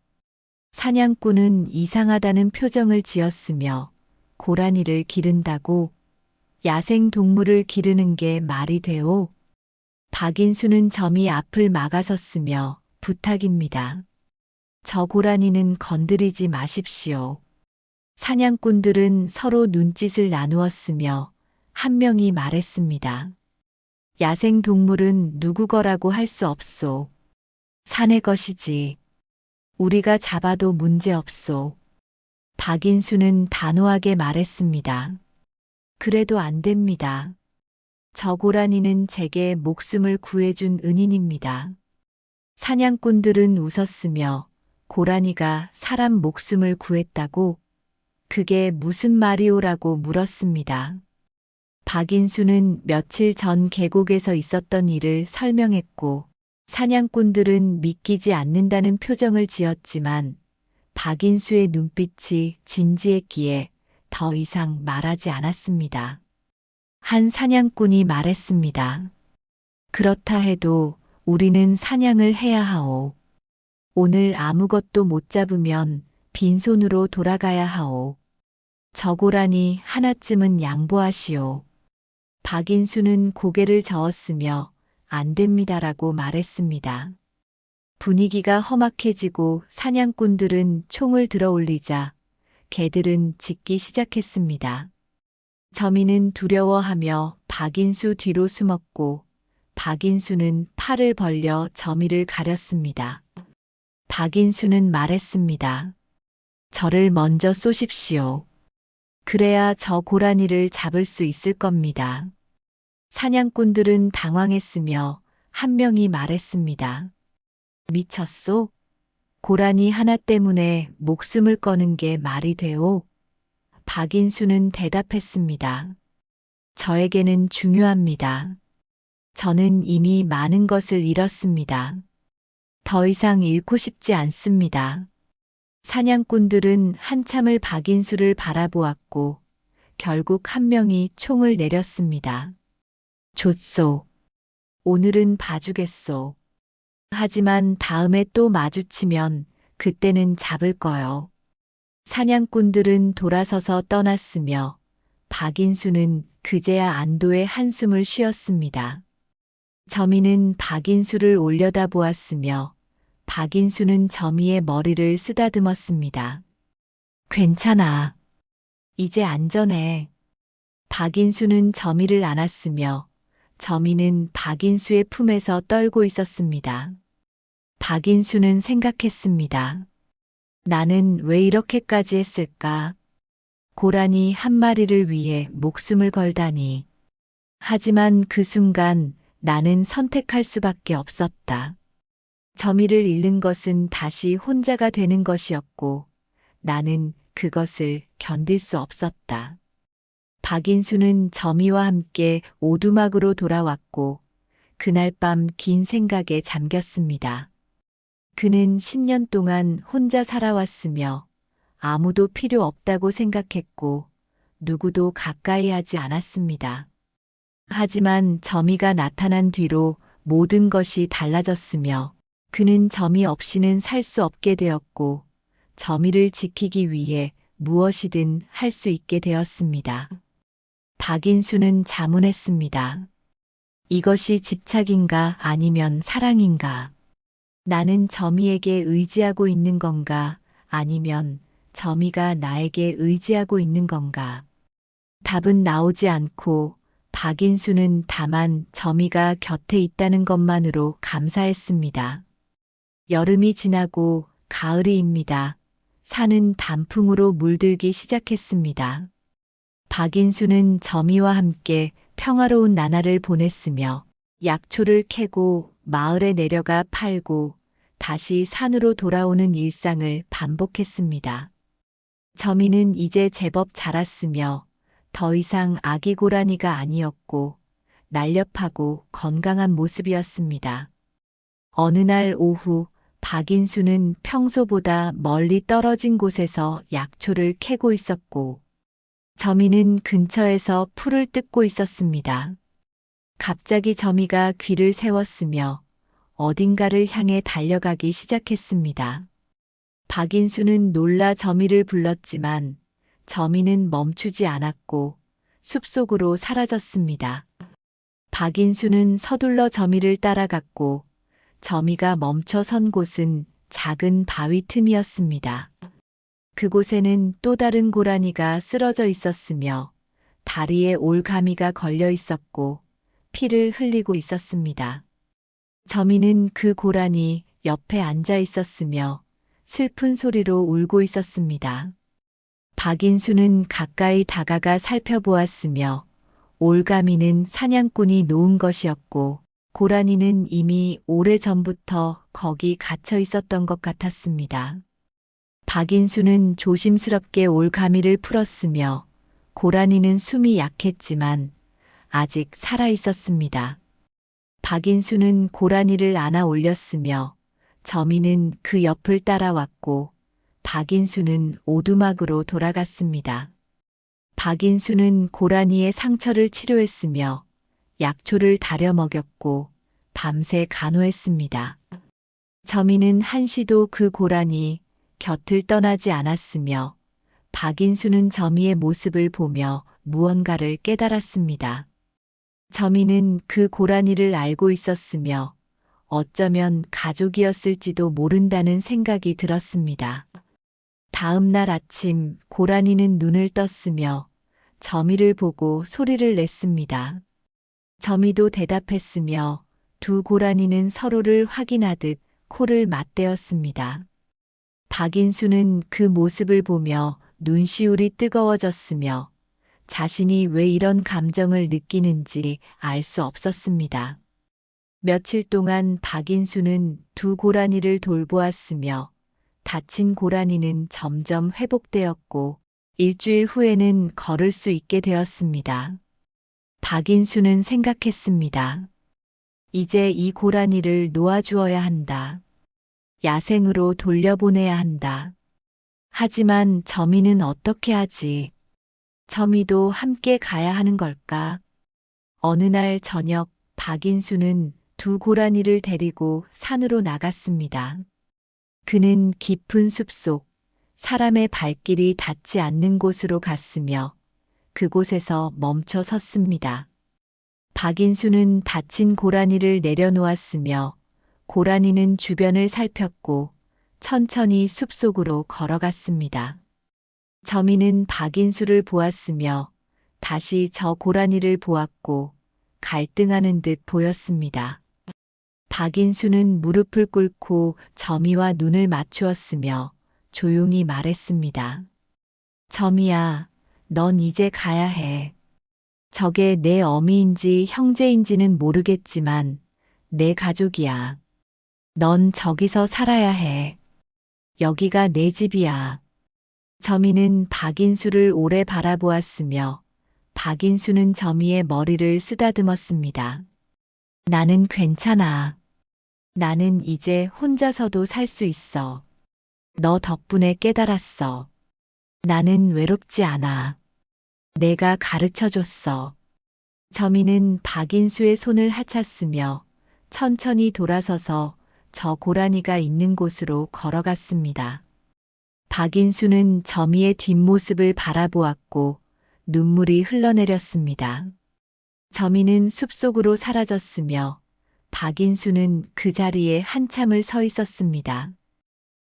사냥꾼은 이상하다는 표정을 지었으며 고라니를 기른다고 야생 동물을 기르는 게 말이 돼오? 박인수는 점이 앞을 막아섰으며 부탁입니다. 저 고라니는 건드리지 마십시오. 사냥꾼들은 서로 눈짓을 나누었으며 한 명이 말했습니다. 야생 동물은 누구 거라고 할 수 없소. 산의 것이지. 우리가 잡아도 문제 없소. 박인수는 단호하게 말했습니다. 그래도 안 됩니다. 저 고라니는 제게 목숨을 구해준 은인입니다. 사냥꾼들은 웃었으며 고라니가 사람 목숨을 구했다고? 그게 무슨 말이오라고 물었습니다. 박인수는 며칠 전 계곡에서 있었던 일을 설명했고 사냥꾼들은 믿기지 않는다는 표정을 지었지만 박인수의 눈빛이 진지했기에 더 이상 말하지 않았습니다. 한 사냥꾼이 말했습니다. 그렇다 해도 우리는 사냥을 해야 하오. 오늘 아무것도 못 잡으면 빈손으로 돌아가야 하오. 저 고라니 하나쯤은 양보하시오. 박인수는 고개를 저었으며 안 됩니다라고 말했습니다. 분위기가 험악해지고 사냥꾼들은 총을 들어 올리자 개들은 짖기 시작했습니다. 저미는 두려워하며 박인수 뒤로 숨었고 박인수는 팔을 벌려 저미를 가렸습니다. 박인수는 말했습니다. 저를 먼저 쏘십시오. 그래야 저 고라니를 잡을 수 있을 겁니다. 사냥꾼들은 당황했으며 한 명이 말했습니다. 미쳤소? 고라니 하나 때문에 목숨을 거는 게 말이 돼오? 박인수는 대답했습니다. 저에게는 중요합니다. 저는 이미 많은 것을 잃었습니다. 더 이상 잃고 싶지 않습니다. 사냥꾼들은 한참을 박인수를 바라보았고 결국 한 명이 총을 내렸습니다. 좋소. 오늘은 봐주겠소. 하지만 다음에 또 마주치면 그때는 잡을 거요. 사냥꾼들은 돌아서서 떠났으며 박인수는 그제야 안도의 한숨을 쉬었습니다. 저미는 박인수를 올려다보았으며 박인수는 저미의 머리를 쓰다듬었습니다. 괜찮아. 이제 안전해. 박인수는 저미를 안았으며 저미는 박인수의 품에서 떨고 있었습니다. 박인수는 생각했습니다. 나는 왜 이렇게까지 했을까? 고라니 한 마리를 위해 목숨을 걸다니. 하지만 그 순간 나는 선택할 수밖에 없었다. 저미를 잃는 것은 다시 혼자가 되는 것이었고 나는 그것을 견딜 수 없었다. 박인수는 저미와 함께 오두막으로 돌아왔고 그날 밤 긴 생각에 잠겼습니다. 그는 10년 동안 혼자 살아왔으며 아무도 필요 없다고 생각했고 누구도 가까이 하지 않았습니다. 하지만 저미가 나타난 뒤로 모든 것이 달라졌으며 그는 저미 없이는 살 수 없게 되었고 저미를 지키기 위해 무엇이든 할 수 있게 되었습니다. 박인수는 자문했습니다. 이것이 집착인가 아니면 사랑인가? 나는 저미에게 의지하고 있는 건가 아니면 저미가 나에게 의지하고 있는 건가? 답은 나오지 않고 박인수는 다만 저미가 곁에 있다는 것만으로 감사했습니다. 여름이 지나고 가을이입니다. 산은 단풍으로 물들기 시작했습니다. 박인수는 점이와 함께 평화로운 나날을 보냈으며 약초를 캐고 마을에 내려가 팔고 다시 산으로 돌아오는 일상을 반복했습니다. 점이는 이제 제법 자랐으며 더 이상 아기 고라니가 아니었고 날렵하고 건강한 모습이었습니다. 어느 날 오후 박인수는 평소보다 멀리 떨어진 곳에서 약초를 캐고 있었고 점이는 근처에서 풀을 뜯고 있었습니다. 갑자기 점이가 귀를 세웠으며 어딘가를 향해 달려가기 시작했습니다. 박인수는 놀라 점이를 불렀지만 점이는 멈추지 않았고 숲속으로 사라졌습니다. 박인수는 서둘러 점이를 따라갔고 점이가 멈춰 선 곳은 작은 바위 틈이었습니다. 그곳에는 또 다른 고라니가 쓰러져 있었으며 다리에 올가미가 걸려 있었고 피를 흘리고 있었습니다. 점이는 그 고라니 옆에 앉아 있었으며 슬픈 소리로 울고 있었습니다. 박인수는 가까이 다가가 살펴보았으며 올가미는 사냥꾼이 놓은 것이었고 고라니는 이미 오래전부터 거기 갇혀 있었던 것 같았습니다. 박인수는 조심스럽게 올가미를 풀었으며 고라니는 숨이 약했지만 아직 살아 있었습니다. 박인수는 고라니를 안아 올렸으며 점이는 그 옆을 따라왔고 박인수는 오두막으로 돌아갔습니다. 박인수는 고라니의 상처를 치료했으며 약초를 다려 먹였고 밤새 간호했습니다. 점이는 한시도 그 고라니 곁을 떠나지 않았으며 박인수는 점이의 모습을 보며 무언가를 깨달았습니다. 점이는 그 고라니를 알고 있었으며 어쩌면 가족이었을지도 모른다는 생각이 들었습니다. 다음 날 아침 고라니는 눈을 떴으며 점이를 보고 소리를 냈습니다. 점이도 대답했으며 두 고라니는 서로를 확인하듯 코를 맞대었습니다. 박인수는 그 모습을 보며 눈시울이 뜨거워졌으며 자신이 왜 이런 감정을 느끼는지 알 수 없었습니다. 며칠 동안 박인수는 두 고라니를 돌보았으며 다친 고라니는 점점 회복되었고 일주일 후에는 걸을 수 있게 되었습니다. 박인수는 생각했습니다. 이제 이 고라니를 놓아주어야 한다. 야생으로 돌려보내야 한다. 하지만 점이는 어떻게 하지? 점이도 함께 가야 하는 걸까? 어느 날 저녁 박인수는 두 고라니를 데리고 산으로 나갔습니다. 그는 깊은 숲속, 사람의 발길이 닿지 않는 곳으로 갔으며 그곳에서 멈춰 섰습니다. 박인수는 다친 고라니를 내려놓았으며 고라니는 주변을 살폈고 천천히 숲속으로 걸어갔습니다. 점이는 박인수를 보았으며 다시 저 고라니를 보았고 갈등하는 듯 보였습니다. 박인수는 무릎을 꿇고 점이와 눈을 맞추었으며 조용히 말했습니다. 점이야, 넌 이제 가야 해. 저게 내 어미인지 형제인지는 모르겠지만 내 가족이야. 넌 저기서 살아야 해. 여기가 내 집이야. 점이는 박인수를 오래 바라보았으며 박인수는 점이의 머리를 쓰다듬었습니다. 나는 괜찮아. 나는 이제 혼자서도 살 수 있어. 너 덕분에 깨달았어. 나는 외롭지 않아. 내가 가르쳐줬어. 점이는 박인수의 손을 하찼으며 천천히 돌아서서 저 고라니가 있는 곳으로 걸어갔습니다. 박인수는 점이의 뒷모습을 바라보았고 눈물이 흘러내렸습니다. 점이는 숲속으로 사라졌으며 박인수는 그 자리에 한참을 서 있었습니다.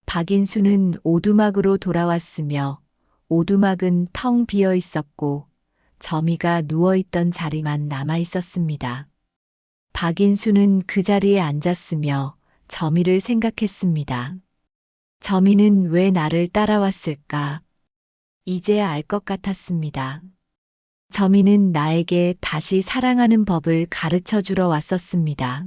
박인수는 오두막으로 돌아왔으며 오두막은 텅 비어 있었고 점이가 누워있던 자리만 남아 있었습니다. 박인수는 그 자리에 앉았으며 점이를 생각했습니다. 점이는 왜 나를 따라왔을까? 이제야 알 것 같았습니다. 저미는 나에게 다시 사랑하는 법을 가르쳐 주러 왔었습니다.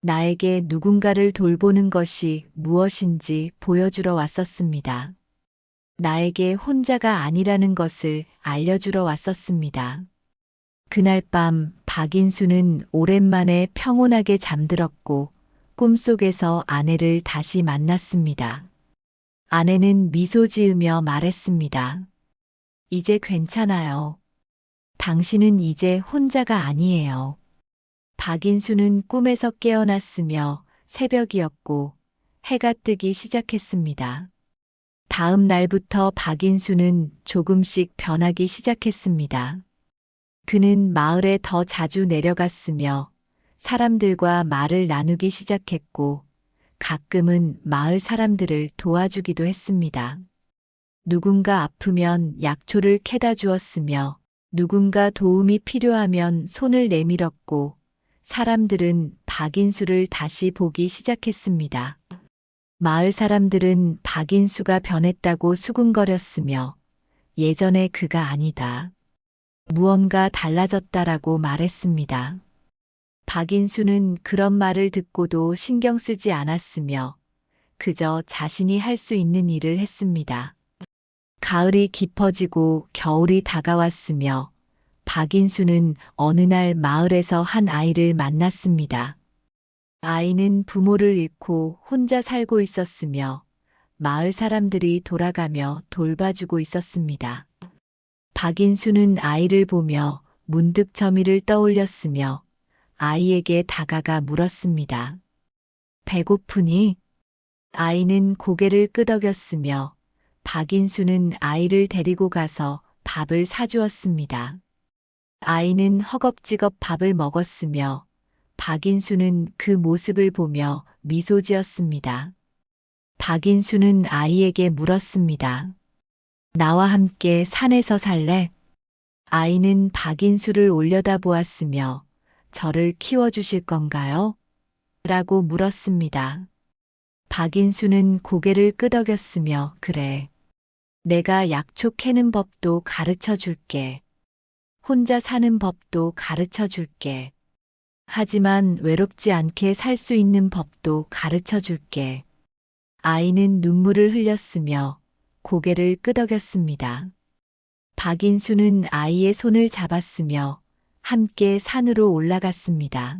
나에게 누군가를 돌보는 것이 무엇인지 보여주러 왔었습니다. 나에게 혼자가 아니라는 것을 알려주러 왔었습니다. 그날 밤 박인수는 오랜만에 평온하게 잠들었고 꿈속에서 아내를 다시 만났습니다. 아내는 미소 지으며 말했습니다. 이제 괜찮아요. 당신은 이제 혼자가 아니에요. 박인수는 꿈에서 깨어났으며 새벽이었고 해가 뜨기 시작했습니다. 다음 날부터 박인수는 조금씩 변하기 시작했습니다. 그는 마을에 더 자주 내려갔으며 사람들과 말을 나누기 시작했고 가끔은 마을 사람들을 도와주기도 했습니다. 누군가 아프면 약초를 캐다 주었으며 누군가 도움이 필요하면 손을 내밀었고 사람들은 박인수를 다시 보기 시작했습니다. 마을 사람들은 박인수가 변했다고 수군거렸으며 예전의 그가 아니다. 무언가 달라졌다라고 말했습니다. 박인수는 그런 말을 듣고도 신경 쓰지 않았으며 그저 자신이 할 수 있는 일을 했습니다. 가을이 깊어지고 겨울이 다가왔으며 박인수는 어느 날 마을에서 한 아이를 만났습니다. 아이는 부모를 잃고 혼자 살고 있었으며 마을 사람들이 돌아가며 돌봐주고 있었습니다. 박인수는 아이를 보며 문득 저미를 떠올렸으며 아이에게 다가가 물었습니다. 배고프니? 아이는 고개를 끄덕였으며 박인수는 아이를 데리고 가서 밥을 사주었습니다. 아이는 허겁지겁 밥을 먹었으며 박인수는 그 모습을 보며 미소 지었습니다. 박인수는 아이에게 물었습니다. 나와 함께 산에서 살래? 아이는 박인수를 올려다보았으며 저를 키워주실 건가요? 라고 물었습니다. 박인수는 고개를 끄덕였으며 그래. 내가 약초 캐는 법도 가르쳐 줄게. 혼자 사는 법도 가르쳐 줄게. 하지만 외롭지 않게 살 수 있는 법도 가르쳐 줄게. 아이는 눈물을 흘렸으며 고개를 끄덕였습니다. 박인수는 아이의 손을 잡았으며 함께 산으로 올라갔습니다.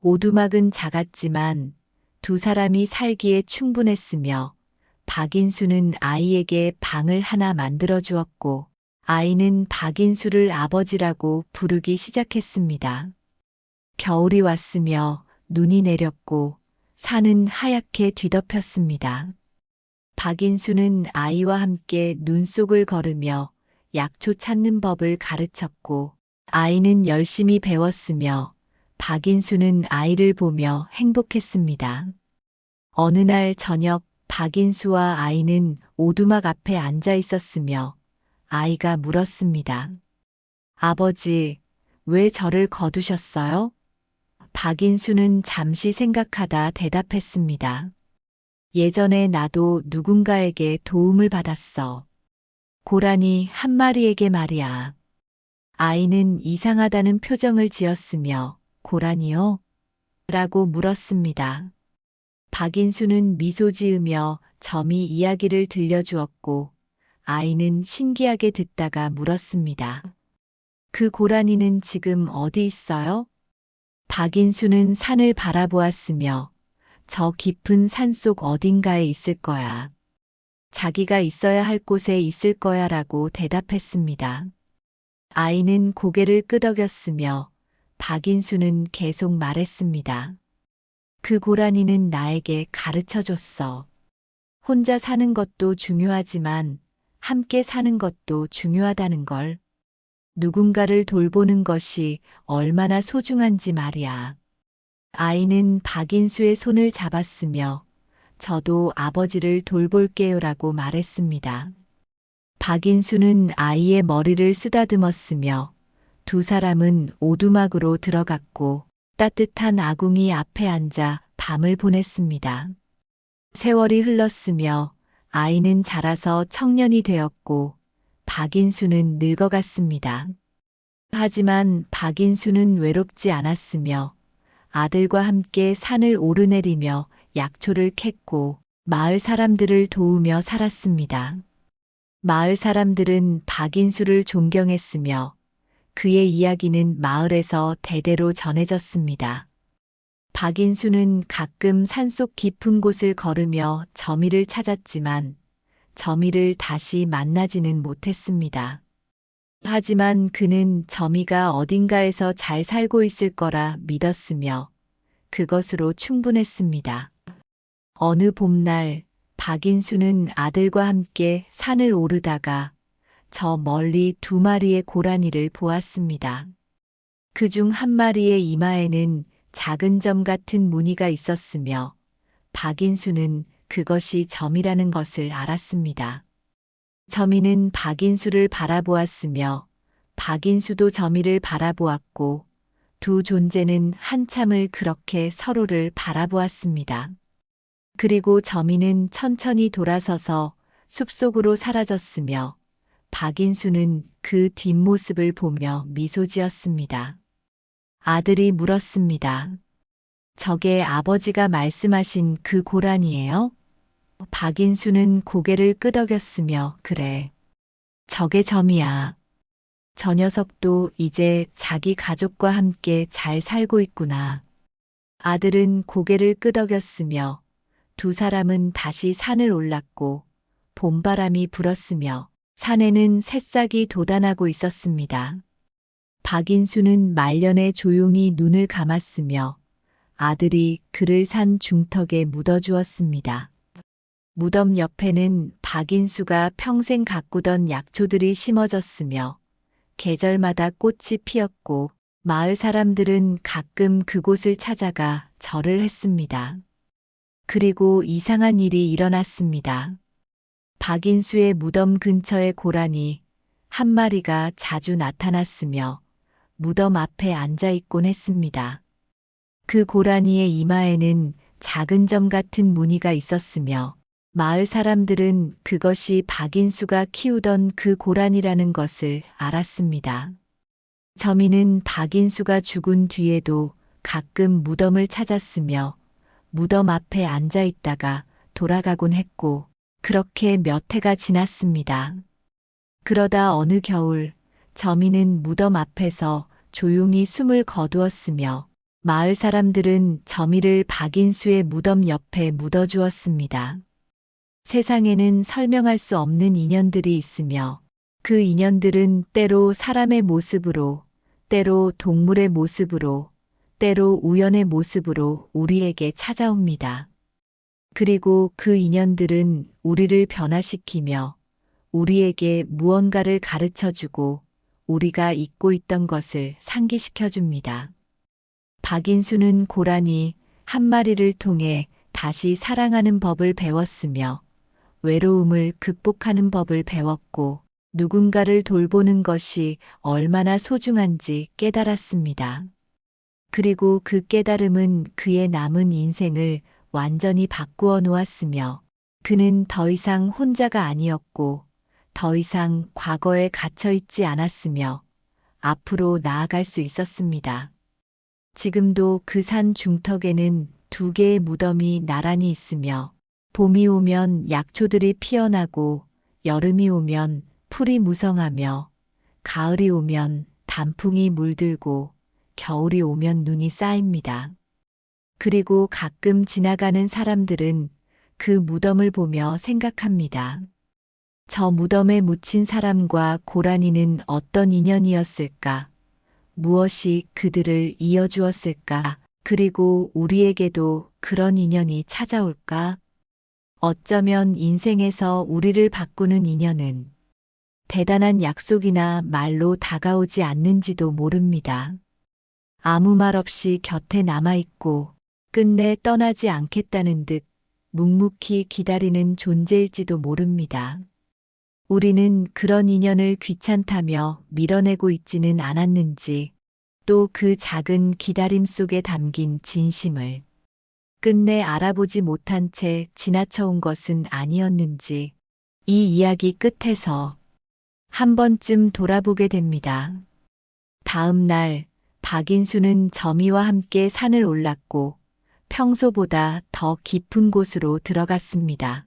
오두막은 작았지만 두 사람이 살기에 충분했으며 박인수는 아이에게 방을 하나 만들어 주었고 아이는 박인수를 아버지라고 부르기 시작했습니다. 겨울이 왔으며 눈이 내렸고 산은 하얗게 뒤덮였습니다. 박인수는 아이와 함께 눈 속을 걸으며 약초 찾는 법을 가르쳤고 아이는 열심히 배웠으며 박인수는 아이를 보며 행복했습니다. 어느 날 저녁 박인수와 아이는 오두막 앞에 앉아 있었으며 아이가 물었습니다. 아버지, 왜 저를 거두셨어요? 박인수는 잠시 생각하다 대답했습니다. 예전에 나도 누군가에게 도움을 받았어. 고라니 한 마리에게 말이야. 아이는 이상하다는 표정을 지었으며 고라니요? 라고 물었습니다. 박인수는 미소 지으며 점이 이야기를 들려주었고 아이는 신기하게 듣다가 물었습니다. 그 고라니는 지금 어디 있어요? 박인수는 산을 바라보았으며 저 깊은 산속 어딘가에 있을 거야. 자기가 있어야 할 곳에 있을 거야 라고 대답했습니다. 아이는 고개를 끄덕였으며 박인수는 계속 말했습니다. 그 고라니는 나에게 가르쳐 줬어. 혼자 사는 것도 중요하지만 함께 사는 것도 중요하다는 걸. 누군가를 돌보는 것이 얼마나 소중한지 말이야. 아이는 박인수의 손을 잡았으며 저도 아버지를 돌볼게요라고 말했습니다. 박인수는 아이의 머리를 쓰다듬었으며 두 사람은 오두막으로 들어갔고 따뜻한 아궁이 앞에 앉아 밤을 보냈습니다. 세월이 흘렀으며 아이는 자라서 청년이 되었고 박인수는 늙어갔습니다. 하지만 박인수는 외롭지 않았으며 아들과 함께 산을 오르내리며 약초를 캤고 마을 사람들을 도우며 살았습니다. 마을 사람들은 박인수를 존경했으며 그의 이야기는 마을에서 대대로 전해졌습니다. 박인수는 가끔 산속 깊은 곳을 걸으며 점이를 찾았지만 점이를 다시 만나지는 못했습니다. 하지만 그는 점이가 어딘가에서 잘 살고 있을 거라 믿었으며 그것으로 충분했습니다. 어느 봄날 박인수는 아들과 함께 산을 오르다가 저 멀리 2마리의 고라니를 보았습니다. 그중 한 마리의 이마에는 작은 점 같은 무늬가 있었으며 박인수는 그것이 점이라는 것을 알았습니다. 점이는 박인수를 바라보았으며 박인수도 점이를 바라보았고 두 존재는 한참을 그렇게 서로를 바라보았습니다. 그리고 점이는 천천히 돌아서서 숲속으로 사라졌으며 박인수는 그 뒷모습을 보며 미소 지었습니다. 아들이 물었습니다. 저게 아버지가 말씀하신 그 고란이에요? 박인수는 고개를 끄덕였으며 그래. 저게 점이야. 저 녀석도 이제 자기 가족과 함께 잘 살고 있구나. 아들은 고개를 끄덕였으며 두 사람은 다시 산을 올랐고 봄바람이 불었으며 산에는 새싹이 돋아나고 있었습니다. 박인수는 말년에 조용히 눈을 감았으며 아들이 그를 산 중턱에 묻어주었습니다. 무덤 옆에는 박인수가 평생 가꾸던 약초들이 심어졌으며 계절마다 꽃이 피었고 마을 사람들은 가끔 그곳을 찾아가 절을 했습니다. 그리고 이상한 일이 일어났습니다. 박인수의 무덤 근처의 고라니 한 마리가 자주 나타났으며 무덤 앞에 앉아 있곤 했습니다. 그 고라니의 이마에는 작은 점 같은 무늬가 있었으며 마을 사람들은 그것이 박인수가 키우던 그 고란이라는 것을 알았습니다. 점이는 박인수가 죽은 뒤에도 가끔 무덤을 찾았으며 무덤 앞에 앉아 있다가 돌아가곤 했고 그렇게 몇 해가 지났습니다. 그러다 어느 겨울 점이는 무덤 앞에서 조용히 숨을 거두었으며 마을 사람들은 점이를 박인수의 무덤 옆에 묻어주었습니다. 세상에는 설명할 수 없는 인연들이 있으며 그 인연들은 때로 사람의 모습으로, 때로 동물의 모습으로, 때로 우연의 모습으로 우리에게 찾아옵니다. 그리고 그 인연들은 우리를 변화시키며 우리에게 무언가를 가르쳐주고 우리가 잊고 있던 것을 상기시켜줍니다. 박인수는 고라니 한 마리를 통해 다시 사랑하는 법을 배웠으며 외로움을 극복하는 법을 배웠고 누군가를 돌보는 것이 얼마나 소중한지 깨달았습니다. 그리고 그 깨달음은 그의 남은 인생을 완전히 바꾸어 놓았으며 그는 더 이상 혼자가 아니었고 더 이상 과거에 갇혀 있지 않았으며 앞으로 나아갈 수 있었습니다. 지금도 그 산 중턱에는 2개의 무덤이 나란히 있으며 봄이 오면 약초들이 피어나고 여름이 오면 풀이 무성하며 가을이 오면 단풍이 물들고 겨울이 오면 눈이 쌓입니다. 그리고 가끔 지나가는 사람들은 그 무덤을 보며 생각합니다. 저 무덤에 묻힌 사람과 고라니는 어떤 인연이었을까? 무엇이 그들을 이어주었을까? 그리고 우리에게도 그런 인연이 찾아올까? 어쩌면 인생에서 우리를 바꾸는 인연은 대단한 약속이나 말로 다가오지 않는지도 모릅니다. 아무 말 없이 곁에 남아있고 끝내 떠나지 않겠다는 듯 묵묵히 기다리는 존재일지도 모릅니다. 우리는 그런 인연을 귀찮다며 밀어내고 있지는 않았는지 또 그 작은 기다림 속에 담긴 진심을 끝내 알아보지 못한 채 지나쳐온 것은 아니었는지 이 이야기 끝에서 한 번쯤 돌아보게 됩니다. 다음 날 박인수는 점이와 함께 산을 올랐고 평소보다 더 깊은 곳으로 들어갔습니다.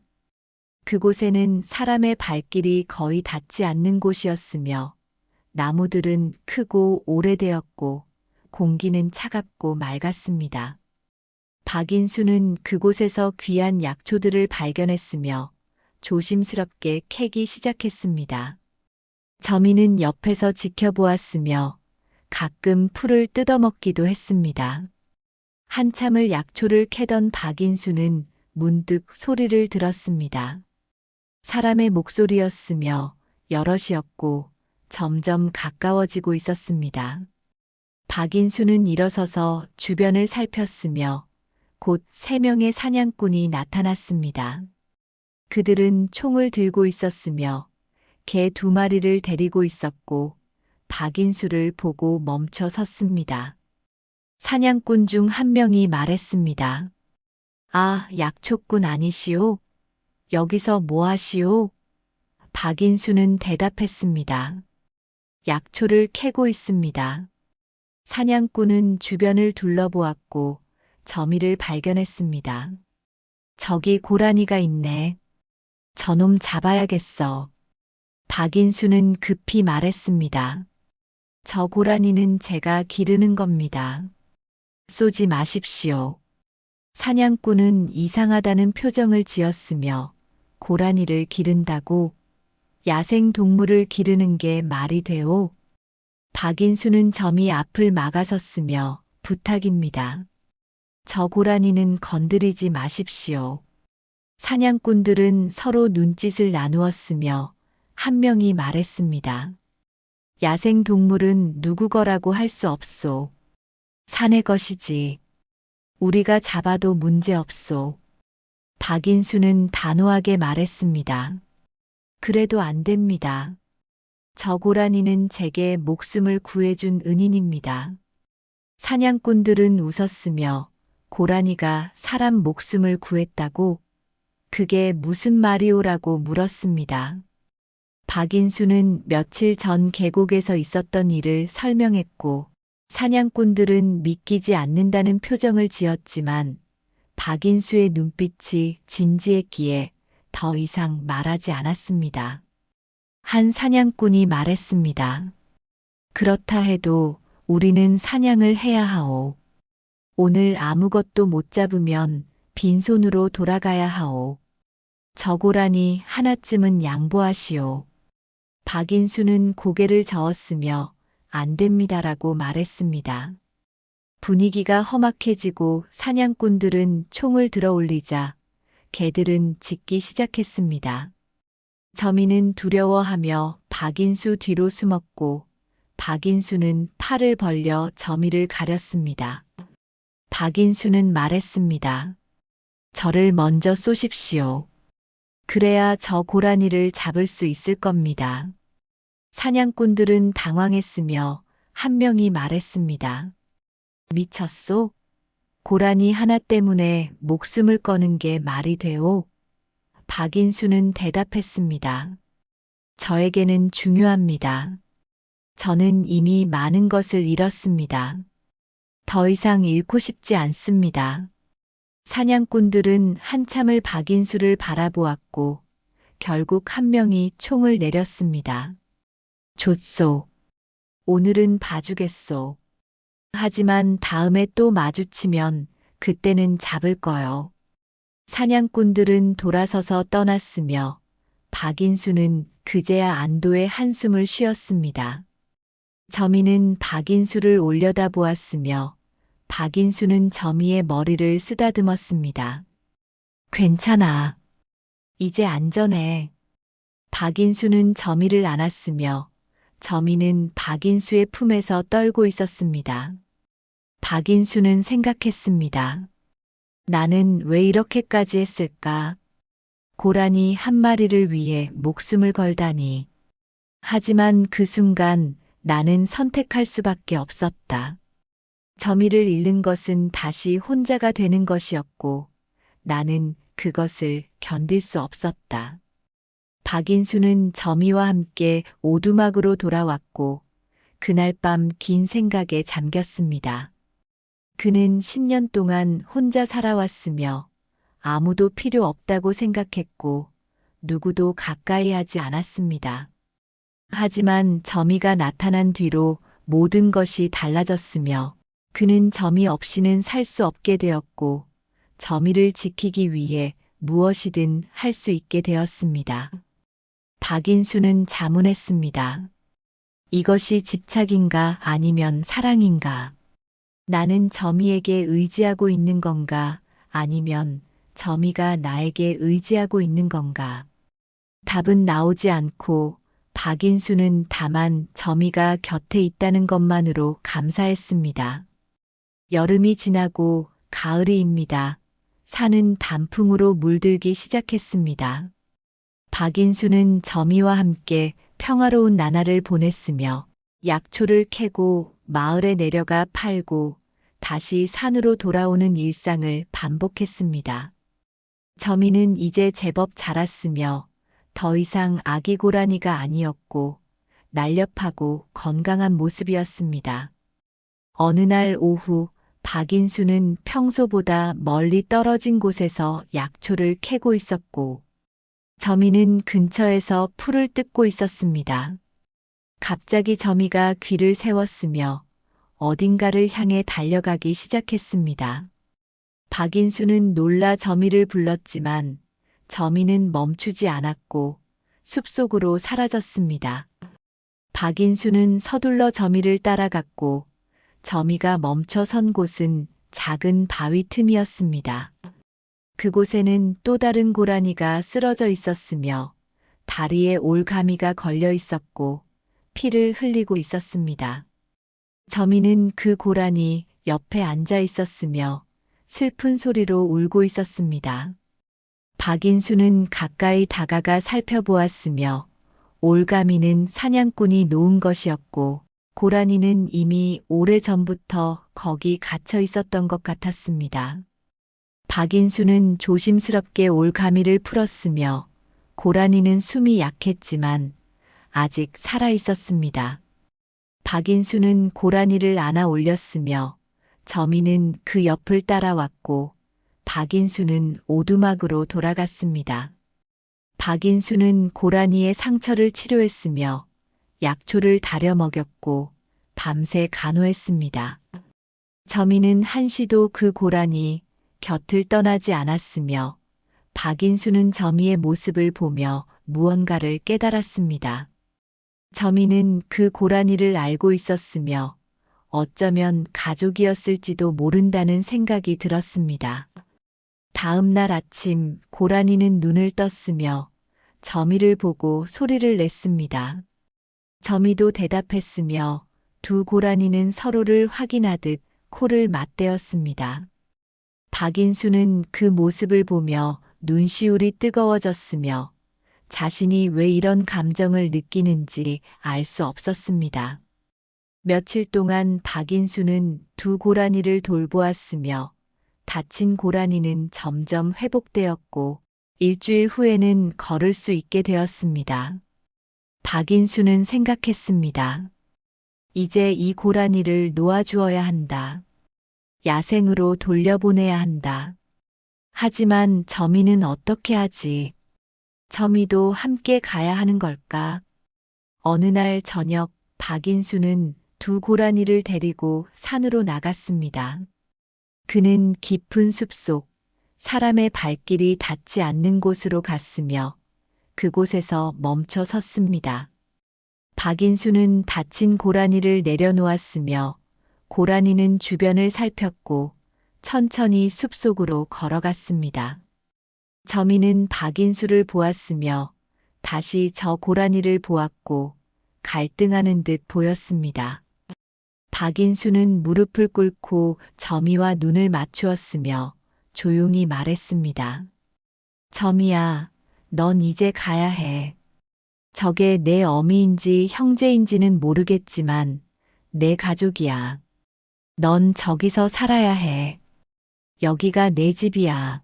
그곳에는 사람의 발길이 거의 닿지 않는 곳이었으며 나무들은 크고 오래되었고 공기는 차갑고 맑았습니다. 박인수는 그곳에서 귀한 약초들을 발견했으며 조심스럽게 캐기 시작했습니다. 점이는 옆에서 지켜보았으며 가끔 풀을 뜯어먹기도 했습니다. 한참을 약초를 캐던 박인수는 문득 소리를 들었습니다. 사람의 목소리였으며 여럿이었고 점점 가까워지고 있었습니다. 박인수는 일어서서 주변을 살폈으며 곧 3명의 사냥꾼이 나타났습니다. 그들은 총을 들고 있었으며 개 2마리를 데리고 있었고 박인수를 보고 멈춰 섰습니다. 사냥꾼 중 한 명이 말했습니다. 아, 약초꾼 아니시오? 여기서 뭐 하시오? 박인수는 대답했습니다. 약초를 캐고 있습니다. 사냥꾼은 주변을 둘러보았고 점이를 발견했습니다. 저기 고라니가 있네. 저놈 잡아야겠어. 박인수는 급히 말했습니다. 저 고라니는 제가 기르는 겁니다. 쏘지 마십시오. 사냥꾼은 이상하다는 표정을 지었으며 고라니를 기른다고? 야생 동물을 기르는 게 말이 돼오? 박인수는 점이 앞을 막아섰으며 부탁입니다. 저 고라니는 건드리지 마십시오. 사냥꾼들은 서로 눈짓을 나누었으며 한 명이 말했습니다. 야생 동물은 누구 거라고 할 수 없소. 산의 것이지. 우리가 잡아도 문제 없소. 박인수는 단호하게 말했습니다. 그래도 안 됩니다. 저 고라니는 제게 목숨을 구해준 은인입니다. 사냥꾼들은 웃었으며 고라니가 사람 목숨을 구했다고? 그게 무슨 말이오라고 물었습니다. 박인수는 며칠 전 계곡에서 있었던 일을 설명했고 사냥꾼들은 믿기지 않는다는 표정을 지었지만 박인수의 눈빛이 진지했기에 더 이상 말하지 않았습니다. 한 사냥꾼이 말했습니다. 그렇다 해도 우리는 사냥을 해야 하오. 오늘 아무것도 못 잡으면 빈손으로 돌아가야 하오. 저 고라니 하나쯤은 양보하시오. 박인수는 고개를 저었으며 안 됩니다라고 말했습니다. 분위기가 험악해지고 사냥꾼들은 총을 들어 올리자 개들은 짖기 시작했습니다. 점이는 두려워하며 박인수 뒤로 숨었고 박인수는 팔을 벌려 점이를 가렸습니다. 박인수는 말했습니다. 저를 먼저 쏘십시오. 그래야 저 고라니를 잡을 수 있을 겁니다. 사냥꾼들은 당황했으며 한 명이 말했습니다. 미쳤소? 고라니 하나 때문에 목숨을 거는 게 말이 돼오? 박인수는 대답했습니다. 저에게는 중요합니다. 저는 이미 많은 것을 잃었습니다. 더 이상 잃고 싶지 않습니다. 사냥꾼들은 한참을 박인수를 바라보았고 결국 한 명이 총을 내렸습니다. 좋소. 오늘은 봐주겠소. 하지만 다음에 또 마주치면 그때는 잡을 거요. 사냥꾼들은 돌아서서 떠났으며 박인수는 그제야 안도의 한숨을 쉬었습니다. 점이는 박인수를 올려다보았으며 박인수는 점이의 머리를 쓰다듬었습니다. 괜찮아. 이제 안전해. 박인수는 점이를 안았으며 점이는 박인수의 품에서 떨고 있었습니다. 박인수는 생각했습니다. 나는 왜 이렇게까지 했을까? 고라니 한 마리를 위해 목숨을 걸다니. 하지만 그 순간 나는 선택할 수밖에 없었다. 점이를 잃는 것은 다시 혼자가 되는 것이었고 나는 그것을 견딜 수 없었다. 박인수는 점이와 함께 오두막으로 돌아왔고 그날 밤 긴 생각에 잠겼습니다. 그는 10년 동안 혼자 살아왔으며 아무도 필요 없다고 생각했고 누구도 가까이 하지 않았습니다. 하지만 점이가 나타난 뒤로 모든 것이 달라졌으며 그는 점이 없이는 살 수 없게 되었고 점이를 지키기 위해 무엇이든 할 수 있게 되었습니다. 박인수는 자문했습니다. 이것이 집착인가 아니면 사랑인가? 나는 점이에게 의지하고 있는 건가 아니면 점이가 나에게 의지하고 있는 건가? 답은 나오지 않고 박인수는 다만 점이가 곁에 있다는 것만으로 감사했습니다. 여름이 지나고 가을이입니다. 산은 단풍으로 물들기 시작했습니다. 박인수는 점이와 함께 평화로운 나날을 보냈으며 약초를 캐고 마을에 내려가 팔고 다시 산으로 돌아오는 일상을 반복했습니다. 점이는 이제 제법 자랐으며 더 이상 아기 고라니가 아니었고 날렵하고 건강한 모습이었습니다. 어느 날 오후 박인수는 평소보다 멀리 떨어진 곳에서 약초를 캐고 있었고 점이는 근처에서 풀을 뜯고 있었습니다. 갑자기 점이가 귀를 세웠으며 어딘가를 향해 달려가기 시작했습니다. 박인수는 놀라 점이를 불렀지만 점이는 멈추지 않았고 숲속으로 사라졌습니다. 박인수는 서둘러 점이를 따라갔고 점이가 멈춰 선 곳은 작은 바위 틈이었습니다. 그곳에는 또 다른 고라니가 쓰러져 있었으며 다리에 올가미가 걸려 있었고 피를 흘리고 있었습니다. 점이는 그 고라니 옆에 앉아 있었으며 슬픈 소리로 울고 있었습니다. 박인수는 가까이 다가가 살펴보았으며 올가미는 사냥꾼이 놓은 것이었고 고라니는 이미 오래전부터 거기 갇혀 있었던 것 같았습니다. 박인수는 조심스럽게 올가미를 풀었으며 고라니는 숨이 약했지만 아직 살아 있었습니다. 박인수는 고라니를 안아 올렸으며 점이는 그 옆을 따라왔고 박인수는 오두막으로 돌아갔습니다. 박인수는 고라니의 상처를 치료했으며 약초를 다려 먹였고 밤새 간호했습니다. 점이는 한시도 그 고라니 곁을 떠나지 않았으며 박인수는 점이의 모습을 보며 무언가를 깨달았습니다. 점이는 그 고라니를 알고 있었으며 어쩌면 가족이었을지도 모른다는 생각이 들었습니다. 다음 날 아침 고라니는 눈을 떴으며 점이를 보고 소리를 냈습니다. 점이도 대답했으며 두 고라니는 서로를 확인하듯 코를 맞대었습니다. 박인수는 그 모습을 보며 눈시울이 뜨거워졌으며 자신이 왜 이런 감정을 느끼는지 알 수 없었습니다. 며칠 동안 박인수는 두 고라니를 돌보았으며 다친 고라니는 점점 회복되었고 일주일 후에는 걸을 수 있게 되었습니다. 박인수는 생각했습니다. 이제 이 고라니를 놓아주어야 한다. 야생으로 돌려보내야 한다. 하지만 점이는 어떻게 하지? 점이도 함께 가야 하는 걸까? 어느 날 저녁 박인수는 두 고라니를 데리고 산으로 나갔습니다. 그는 깊은 숲속, 사람의 발길이 닿지 않는 곳으로 갔으며 그곳에서 멈춰 섰습니다. 박인수는 다친 고라니를 내려놓았으며 고라니는 주변을 살폈고 천천히 숲속으로 걸어갔습니다. 점이는 박인수를 보았으며 다시 저 고라니를 보았고 갈등하는 듯 보였습니다. 박인수는 무릎을 꿇고 점이와 눈을 맞추었으며 조용히 말했습니다. 점이야, 넌 이제 가야 해. 저게 내 어미인지 형제인지는 모르겠지만 내 가족이야. 넌 저기서 살아야 해. 여기가 내 집이야.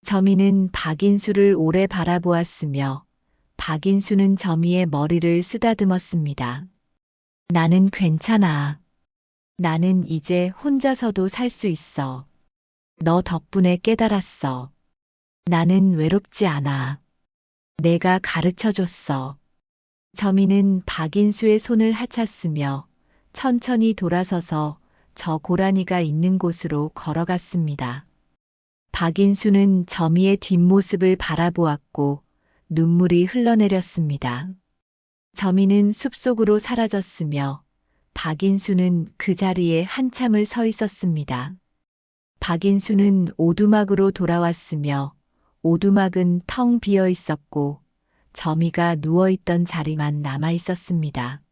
점이는 박인수를 오래 바라보았으며 박인수는 점이의 머리를 쓰다듬었습니다. 나는 괜찮아. 나는 이제 혼자서도 살 수 있어. 너 덕분에 깨달았어. 나는 외롭지 않아. 내가 가르쳐 줬어. 저미는 박인수의 손을 하찼으며 천천히 돌아서서 저 고라니가 있는 곳으로 걸어갔습니다. 박인수는 저미의 뒷모습을 바라보았고 눈물이 흘러내렸습니다. 저미는 숲속으로 사라졌으며 박인수는 그 자리에 한참을 서 있었습니다. 박인수는 오두막으로 돌아왔으며 오두막은 텅 비어 있었고 저미가 누워있던 자리만 남아 있었습니다.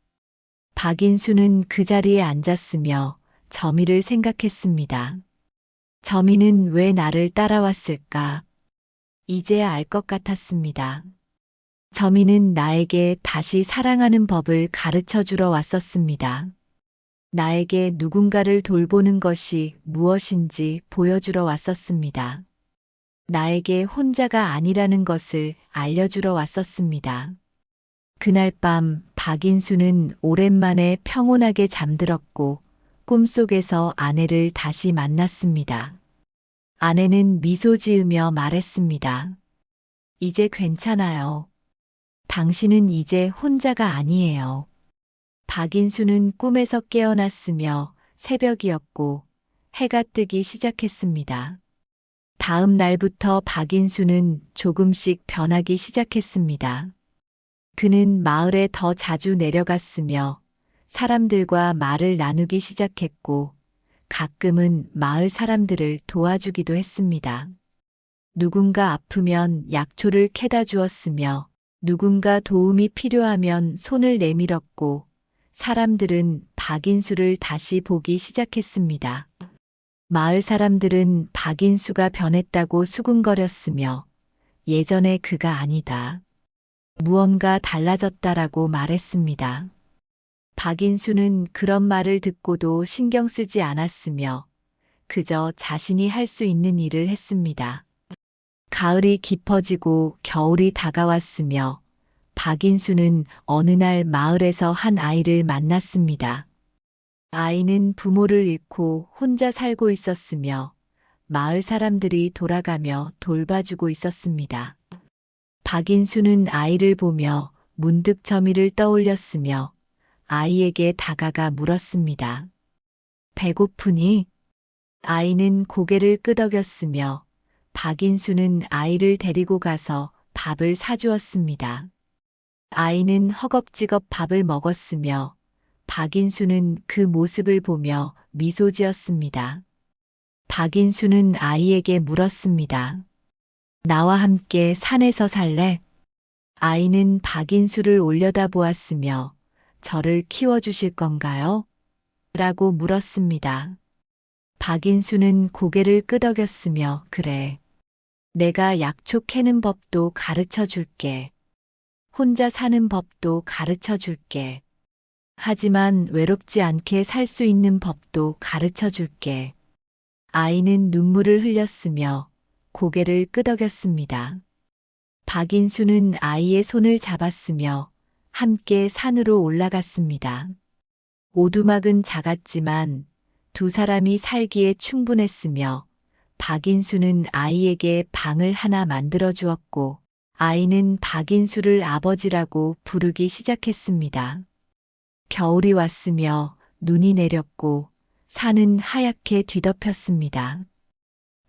박인수는 그 자리에 앉았으며 저미를 생각했습니다. 저미는 왜 나를 따라왔을까? 이제야 알 것 같았습니다. 저미는 나에게 다시 사랑하는 법을 가르쳐 주러 왔었습니다. 나에게 누군가를 돌보는 것이 무엇인지 보여주러 왔었습니다. 나에게 혼자가 아니라는 것을 알려주러 왔었습니다. 그날 밤 박인수는 오랜만에 평온하게 잠들었고 꿈속에서 아내를 다시 만났습니다. 아내는 미소 지으며 말했습니다. 이제 괜찮아요. 당신은 이제 혼자가 아니에요. 박인수는 꿈에서 깨어났으며 새벽이었고 해가 뜨기 시작했습니다. 다음 날부터 박인수는 조금씩 변하기 시작했습니다. 그는 마을에 더 자주 내려갔으며 사람들과 말을 나누기 시작했고 가끔은 마을 사람들을 도와주기도 했습니다. 누군가 아프면 약초를 캐다 주었으며 누군가 도움이 필요하면 손을 내밀었고 사람들은 박인수를 다시 보기 시작했습니다. 마을 사람들은 박인수가 변했다고 수군거렸으며 예전의 그가 아니다. 무언가 달라졌다라고 말했습니다. 박인수는 그런 말을 듣고도 신경 쓰지 않았으며 그저 자신이 할 수 있는 일을 했습니다. 가을이 깊어지고 겨울이 다가왔으며 박인수는 어느 날 마을에서 한 아이를 만났습니다. 아이는 부모를 잃고 혼자 살고 있었으며 마을 사람들이 돌아가며 돌봐주고 있었습니다. 박인수는 아이를 보며 문득 저미를 떠올렸으며 아이에게 다가가 물었습니다. 배고프니? 아이는 고개를 끄덕였으며 박인수는 아이를 데리고 가서 밥을 사주었습니다. 아이는 허겁지겁 밥을 먹었으며 박인수는 그 모습을 보며 미소 지었습니다. 박인수는 아이에게 물었습니다. 나와 함께 산에서 살래? 아이는 박인수를 올려다보았으며 저를 키워주실 건가요? 라고 물었습니다. 박인수는 고개를 끄덕였으며 그래. 내가 약초 캐는 법도 가르쳐 줄게. 혼자 사는 법도 가르쳐 줄게. 하지만 외롭지 않게 살 수 있는 법도 가르쳐 줄게. 아이는 눈물을 흘렸으며 고개를 끄덕였습니다. 박인수는 아이의 손을 잡았으며 함께 산으로 올라갔습니다. 오두막은 작았지만 두 사람이 살기에 충분했으며 박인수는 아이에게 방을 하나 만들어 주었고 아이는 박인수를 아버지라고 부르기 시작했습니다. 겨울이 왔으며 눈이 내렸고 산은 하얗게 뒤덮였습니다.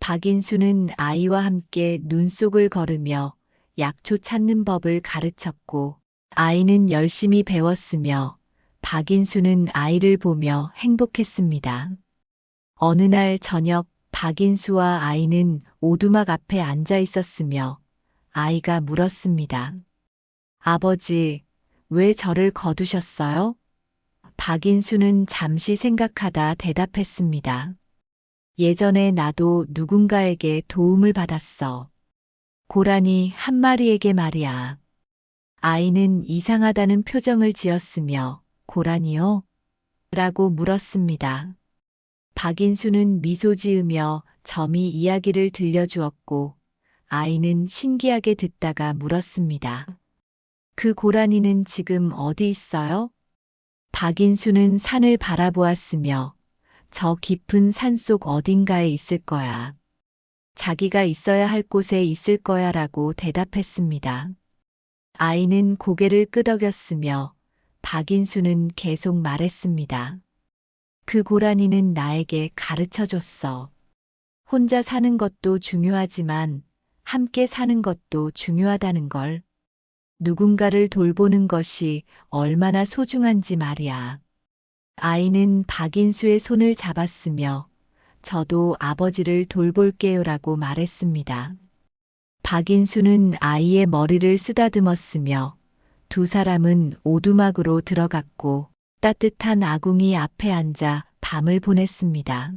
박인수는 아이와 함께 눈 속을 걸으며 약초 찾는 법을 가르쳤고 아이는 열심히 배웠으며 박인수는 아이를 보며 행복했습니다. 어느 날 저녁 박인수와 아이는 오두막 앞에 앉아 있었으며 아이가 물었습니다. 아버지, 왜 저를 거두셨어요? 박인수는 잠시 생각하다 대답했습니다. 예전에 나도 누군가에게 도움을 받았어. 고라니 한 마리에게 말이야. 아이는 이상하다는 표정을 지었으며 고라니요? 라고 물었습니다. 박인수는 미소 지으며 점이 이야기를 들려주었고 아이는 신기하게 듣다가 물었습니다. 그 고라니는 지금 어디 있어요? 박인수는 산을 바라보았으며 저 깊은 산속 어딘가에 있을 거야. 자기가 있어야 할 곳에 있을 거야 라고 대답했습니다. 아이는 고개를 끄덕였으며 박인수는 계속 말했습니다. 그 고라니는 나에게 가르쳐 줬어. 혼자 사는 것도 중요하지만 함께 사는 것도 중요하다는 걸. 누군가를 돌보는 것이 얼마나 소중한지 말이야. 아이는 박인수의 손을 잡았으며 저도 아버지를 돌볼게요라고 말했습니다. 박인수는 아이의 머리를 쓰다듬었으며 두 사람은 오두막으로 들어갔고 따뜻한 아궁이 앞에 앉아 밤을 보냈습니다.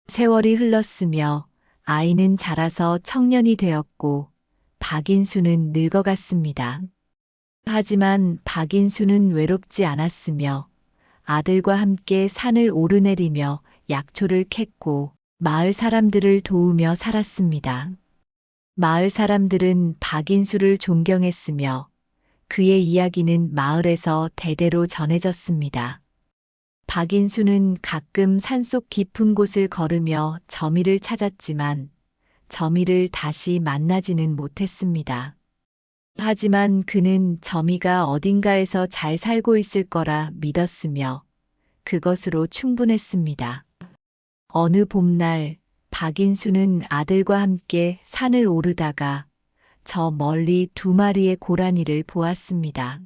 세월이 흘렀으며 아이는 자라서 청년이 되었고 박인수는 늙어갔습니다. 하지만 박인수는 외롭지 않았으며 아들과 함께 산을 오르내리며 약초를 캤고 마을 사람들을 도우며 살았습니다. 마을 사람들은 박인수를 존경했으며 그의 이야기는 마을에서 대대로 전해졌습니다. 박인수는 가끔 산속 깊은 곳을 걸으며 저미를 찾았지만 저미를 다시 만나지는 못했습니다. 하지만 그는 저미가 어딘가에서 잘 살고 있을 거라 믿었으며 그것으로 충분했습니다. 어느 봄날 박인수는 아들과 함께 산을 오르다가 저 멀리 두 마리의 고라니를 보았습니다.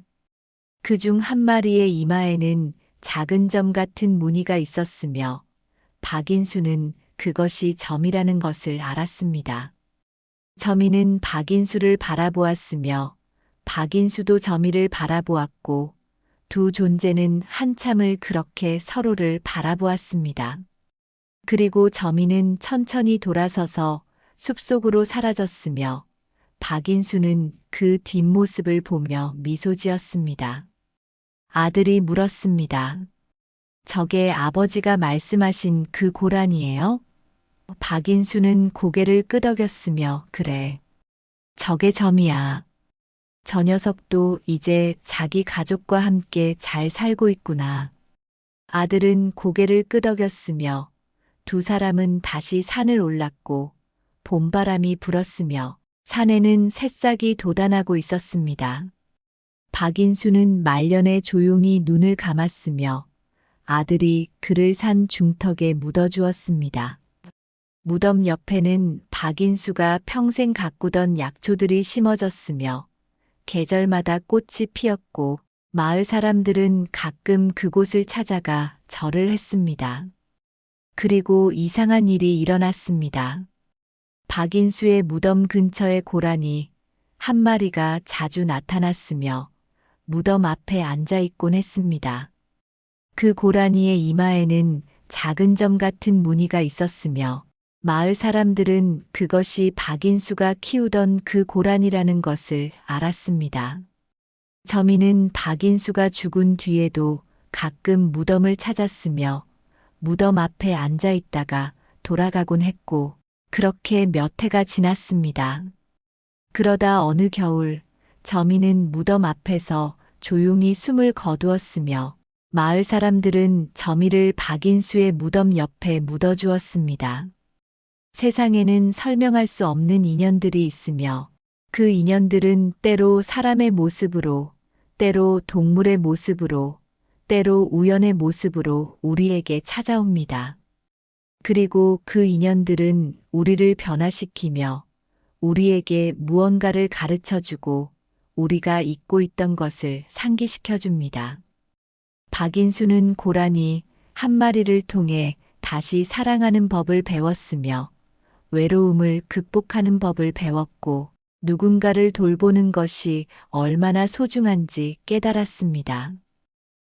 그중 한 마리의 이마에는 작은 점 같은 무늬가 있었으며 박인수는 그것이 점이라는 것을 알았습니다. 점이는 박인수를 바라보았으며 박인수도 점이를 바라보았고 두 존재는 한참을 그렇게 서로를 바라보았습니다. 그리고 점이는 천천히 돌아서서 숲속으로 사라졌으며 박인수는 그 뒷모습을 보며 미소 지었습니다. 아들이 물었습니다. 저게 아버지가 말씀하신 그 고란이에요? 박인수는 고개를 끄덕였으며 그래. 저게 점이야. 저 녀석도 이제 자기 가족과 함께 잘 살고 있구나. 아들은 고개를 끄덕였으며 두 사람은 다시 산을 올랐고 봄바람이 불었으며 산에는 새싹이 돋아나고 있었습니다. 박인수는 말년에 조용히 눈을 감았으며 아들이 그를 산 중턱에 묻어주었습니다. 무덤 옆에는 박인수가 평생 가꾸던 약초들이 심어졌으며 계절마다 꽃이 피었고 마을 사람들은 가끔 그곳을 찾아가 절을 했습니다. 그리고 이상한 일이 일어났습니다. 박인수의 무덤 근처의 고라니 한 마리가 자주 나타났으며 무덤 앞에 앉아 있곤 했습니다. 그 고라니의 이마에는 작은 점 같은 무늬가 있었으며 마을 사람들은 그것이 박인수가 키우던 그 고라니라는 것을 알았습니다. 점이는 박인수가 죽은 뒤에도 가끔 무덤을 찾았으며 무덤 앞에 앉아 있다가 돌아가곤 했고 그렇게 몇 해가 지났습니다. 그러다 어느 겨울 점이는 무덤 앞에서 조용히 숨을 거두었으며 마을 사람들은 점이를 박인수의 무덤 옆에 묻어주었습니다. 세상에는 설명할 수 없는 인연들이 있으며 그 인연들은 때로 사람의 모습으로, 때로 동물의 모습으로, 때로 우연의 모습으로 우리에게 찾아옵니다. 그리고 그 인연들은 우리를 변화시키며 우리에게 무언가를 가르쳐주고 우리가 잊고 있던 것을 상기시켜줍니다. 박인수는 고라니 한 마리를 통해 다시 사랑하는 법을 배웠으며 외로움을 극복하는 법을 배웠고 누군가를 돌보는 것이 얼마나 소중한지 깨달았습니다.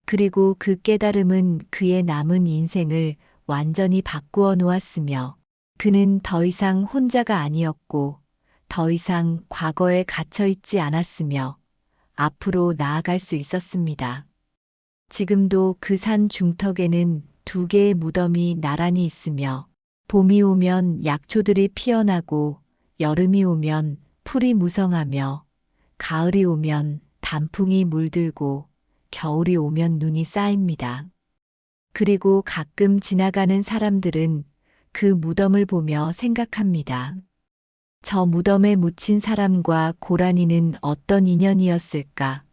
그리고 그 깨달음은 그의 남은 인생을 완전히 바꾸어 놓았으며 그는 더 이상 혼자가 아니었고 더 이상 과거에 갇혀 있지 않았으며 앞으로 나아갈 수 있었습니다. 지금도 그 산 중턱에는 두 개의 무덤이 나란히 있으며 봄이 오면 약초들이 피어나고 여름이 오면 풀이 무성하며 가을이 오면 단풍이 물들고 겨울이 오면 눈이 쌓입니다. 그리고 가끔 지나가는 사람들은 그 무덤을 보며 생각합니다. 저 무덤에 묻힌 사람과 고라니는 어떤 인연이었을까?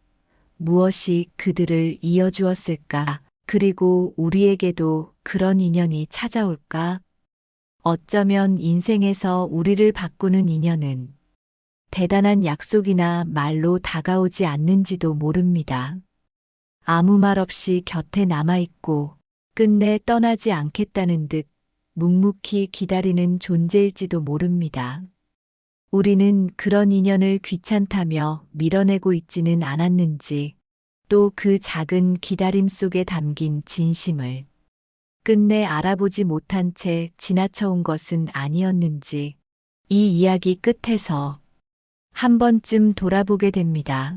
무엇이 그들을 이어주었을까? 그리고 우리에게도 그런 인연이 찾아올까? 어쩌면 인생에서 우리를 바꾸는 인연은 대단한 약속이나 말로 다가오지 않는지도 모릅니다. 아무 말 없이 곁에 남아있고 끝내 떠나지 않겠다는 듯 묵묵히 기다리는 존재일지도 모릅니다. 우리는 그런 인연을 귀찮다며 밀어내고 있지는 않았는지, 또 그 작은 기다림 속에 담긴 진심을 끝내 알아보지 못한 채 지나쳐온 것은 아니었는지, 이 이야기 끝에서 한 번쯤 돌아보게 됩니다.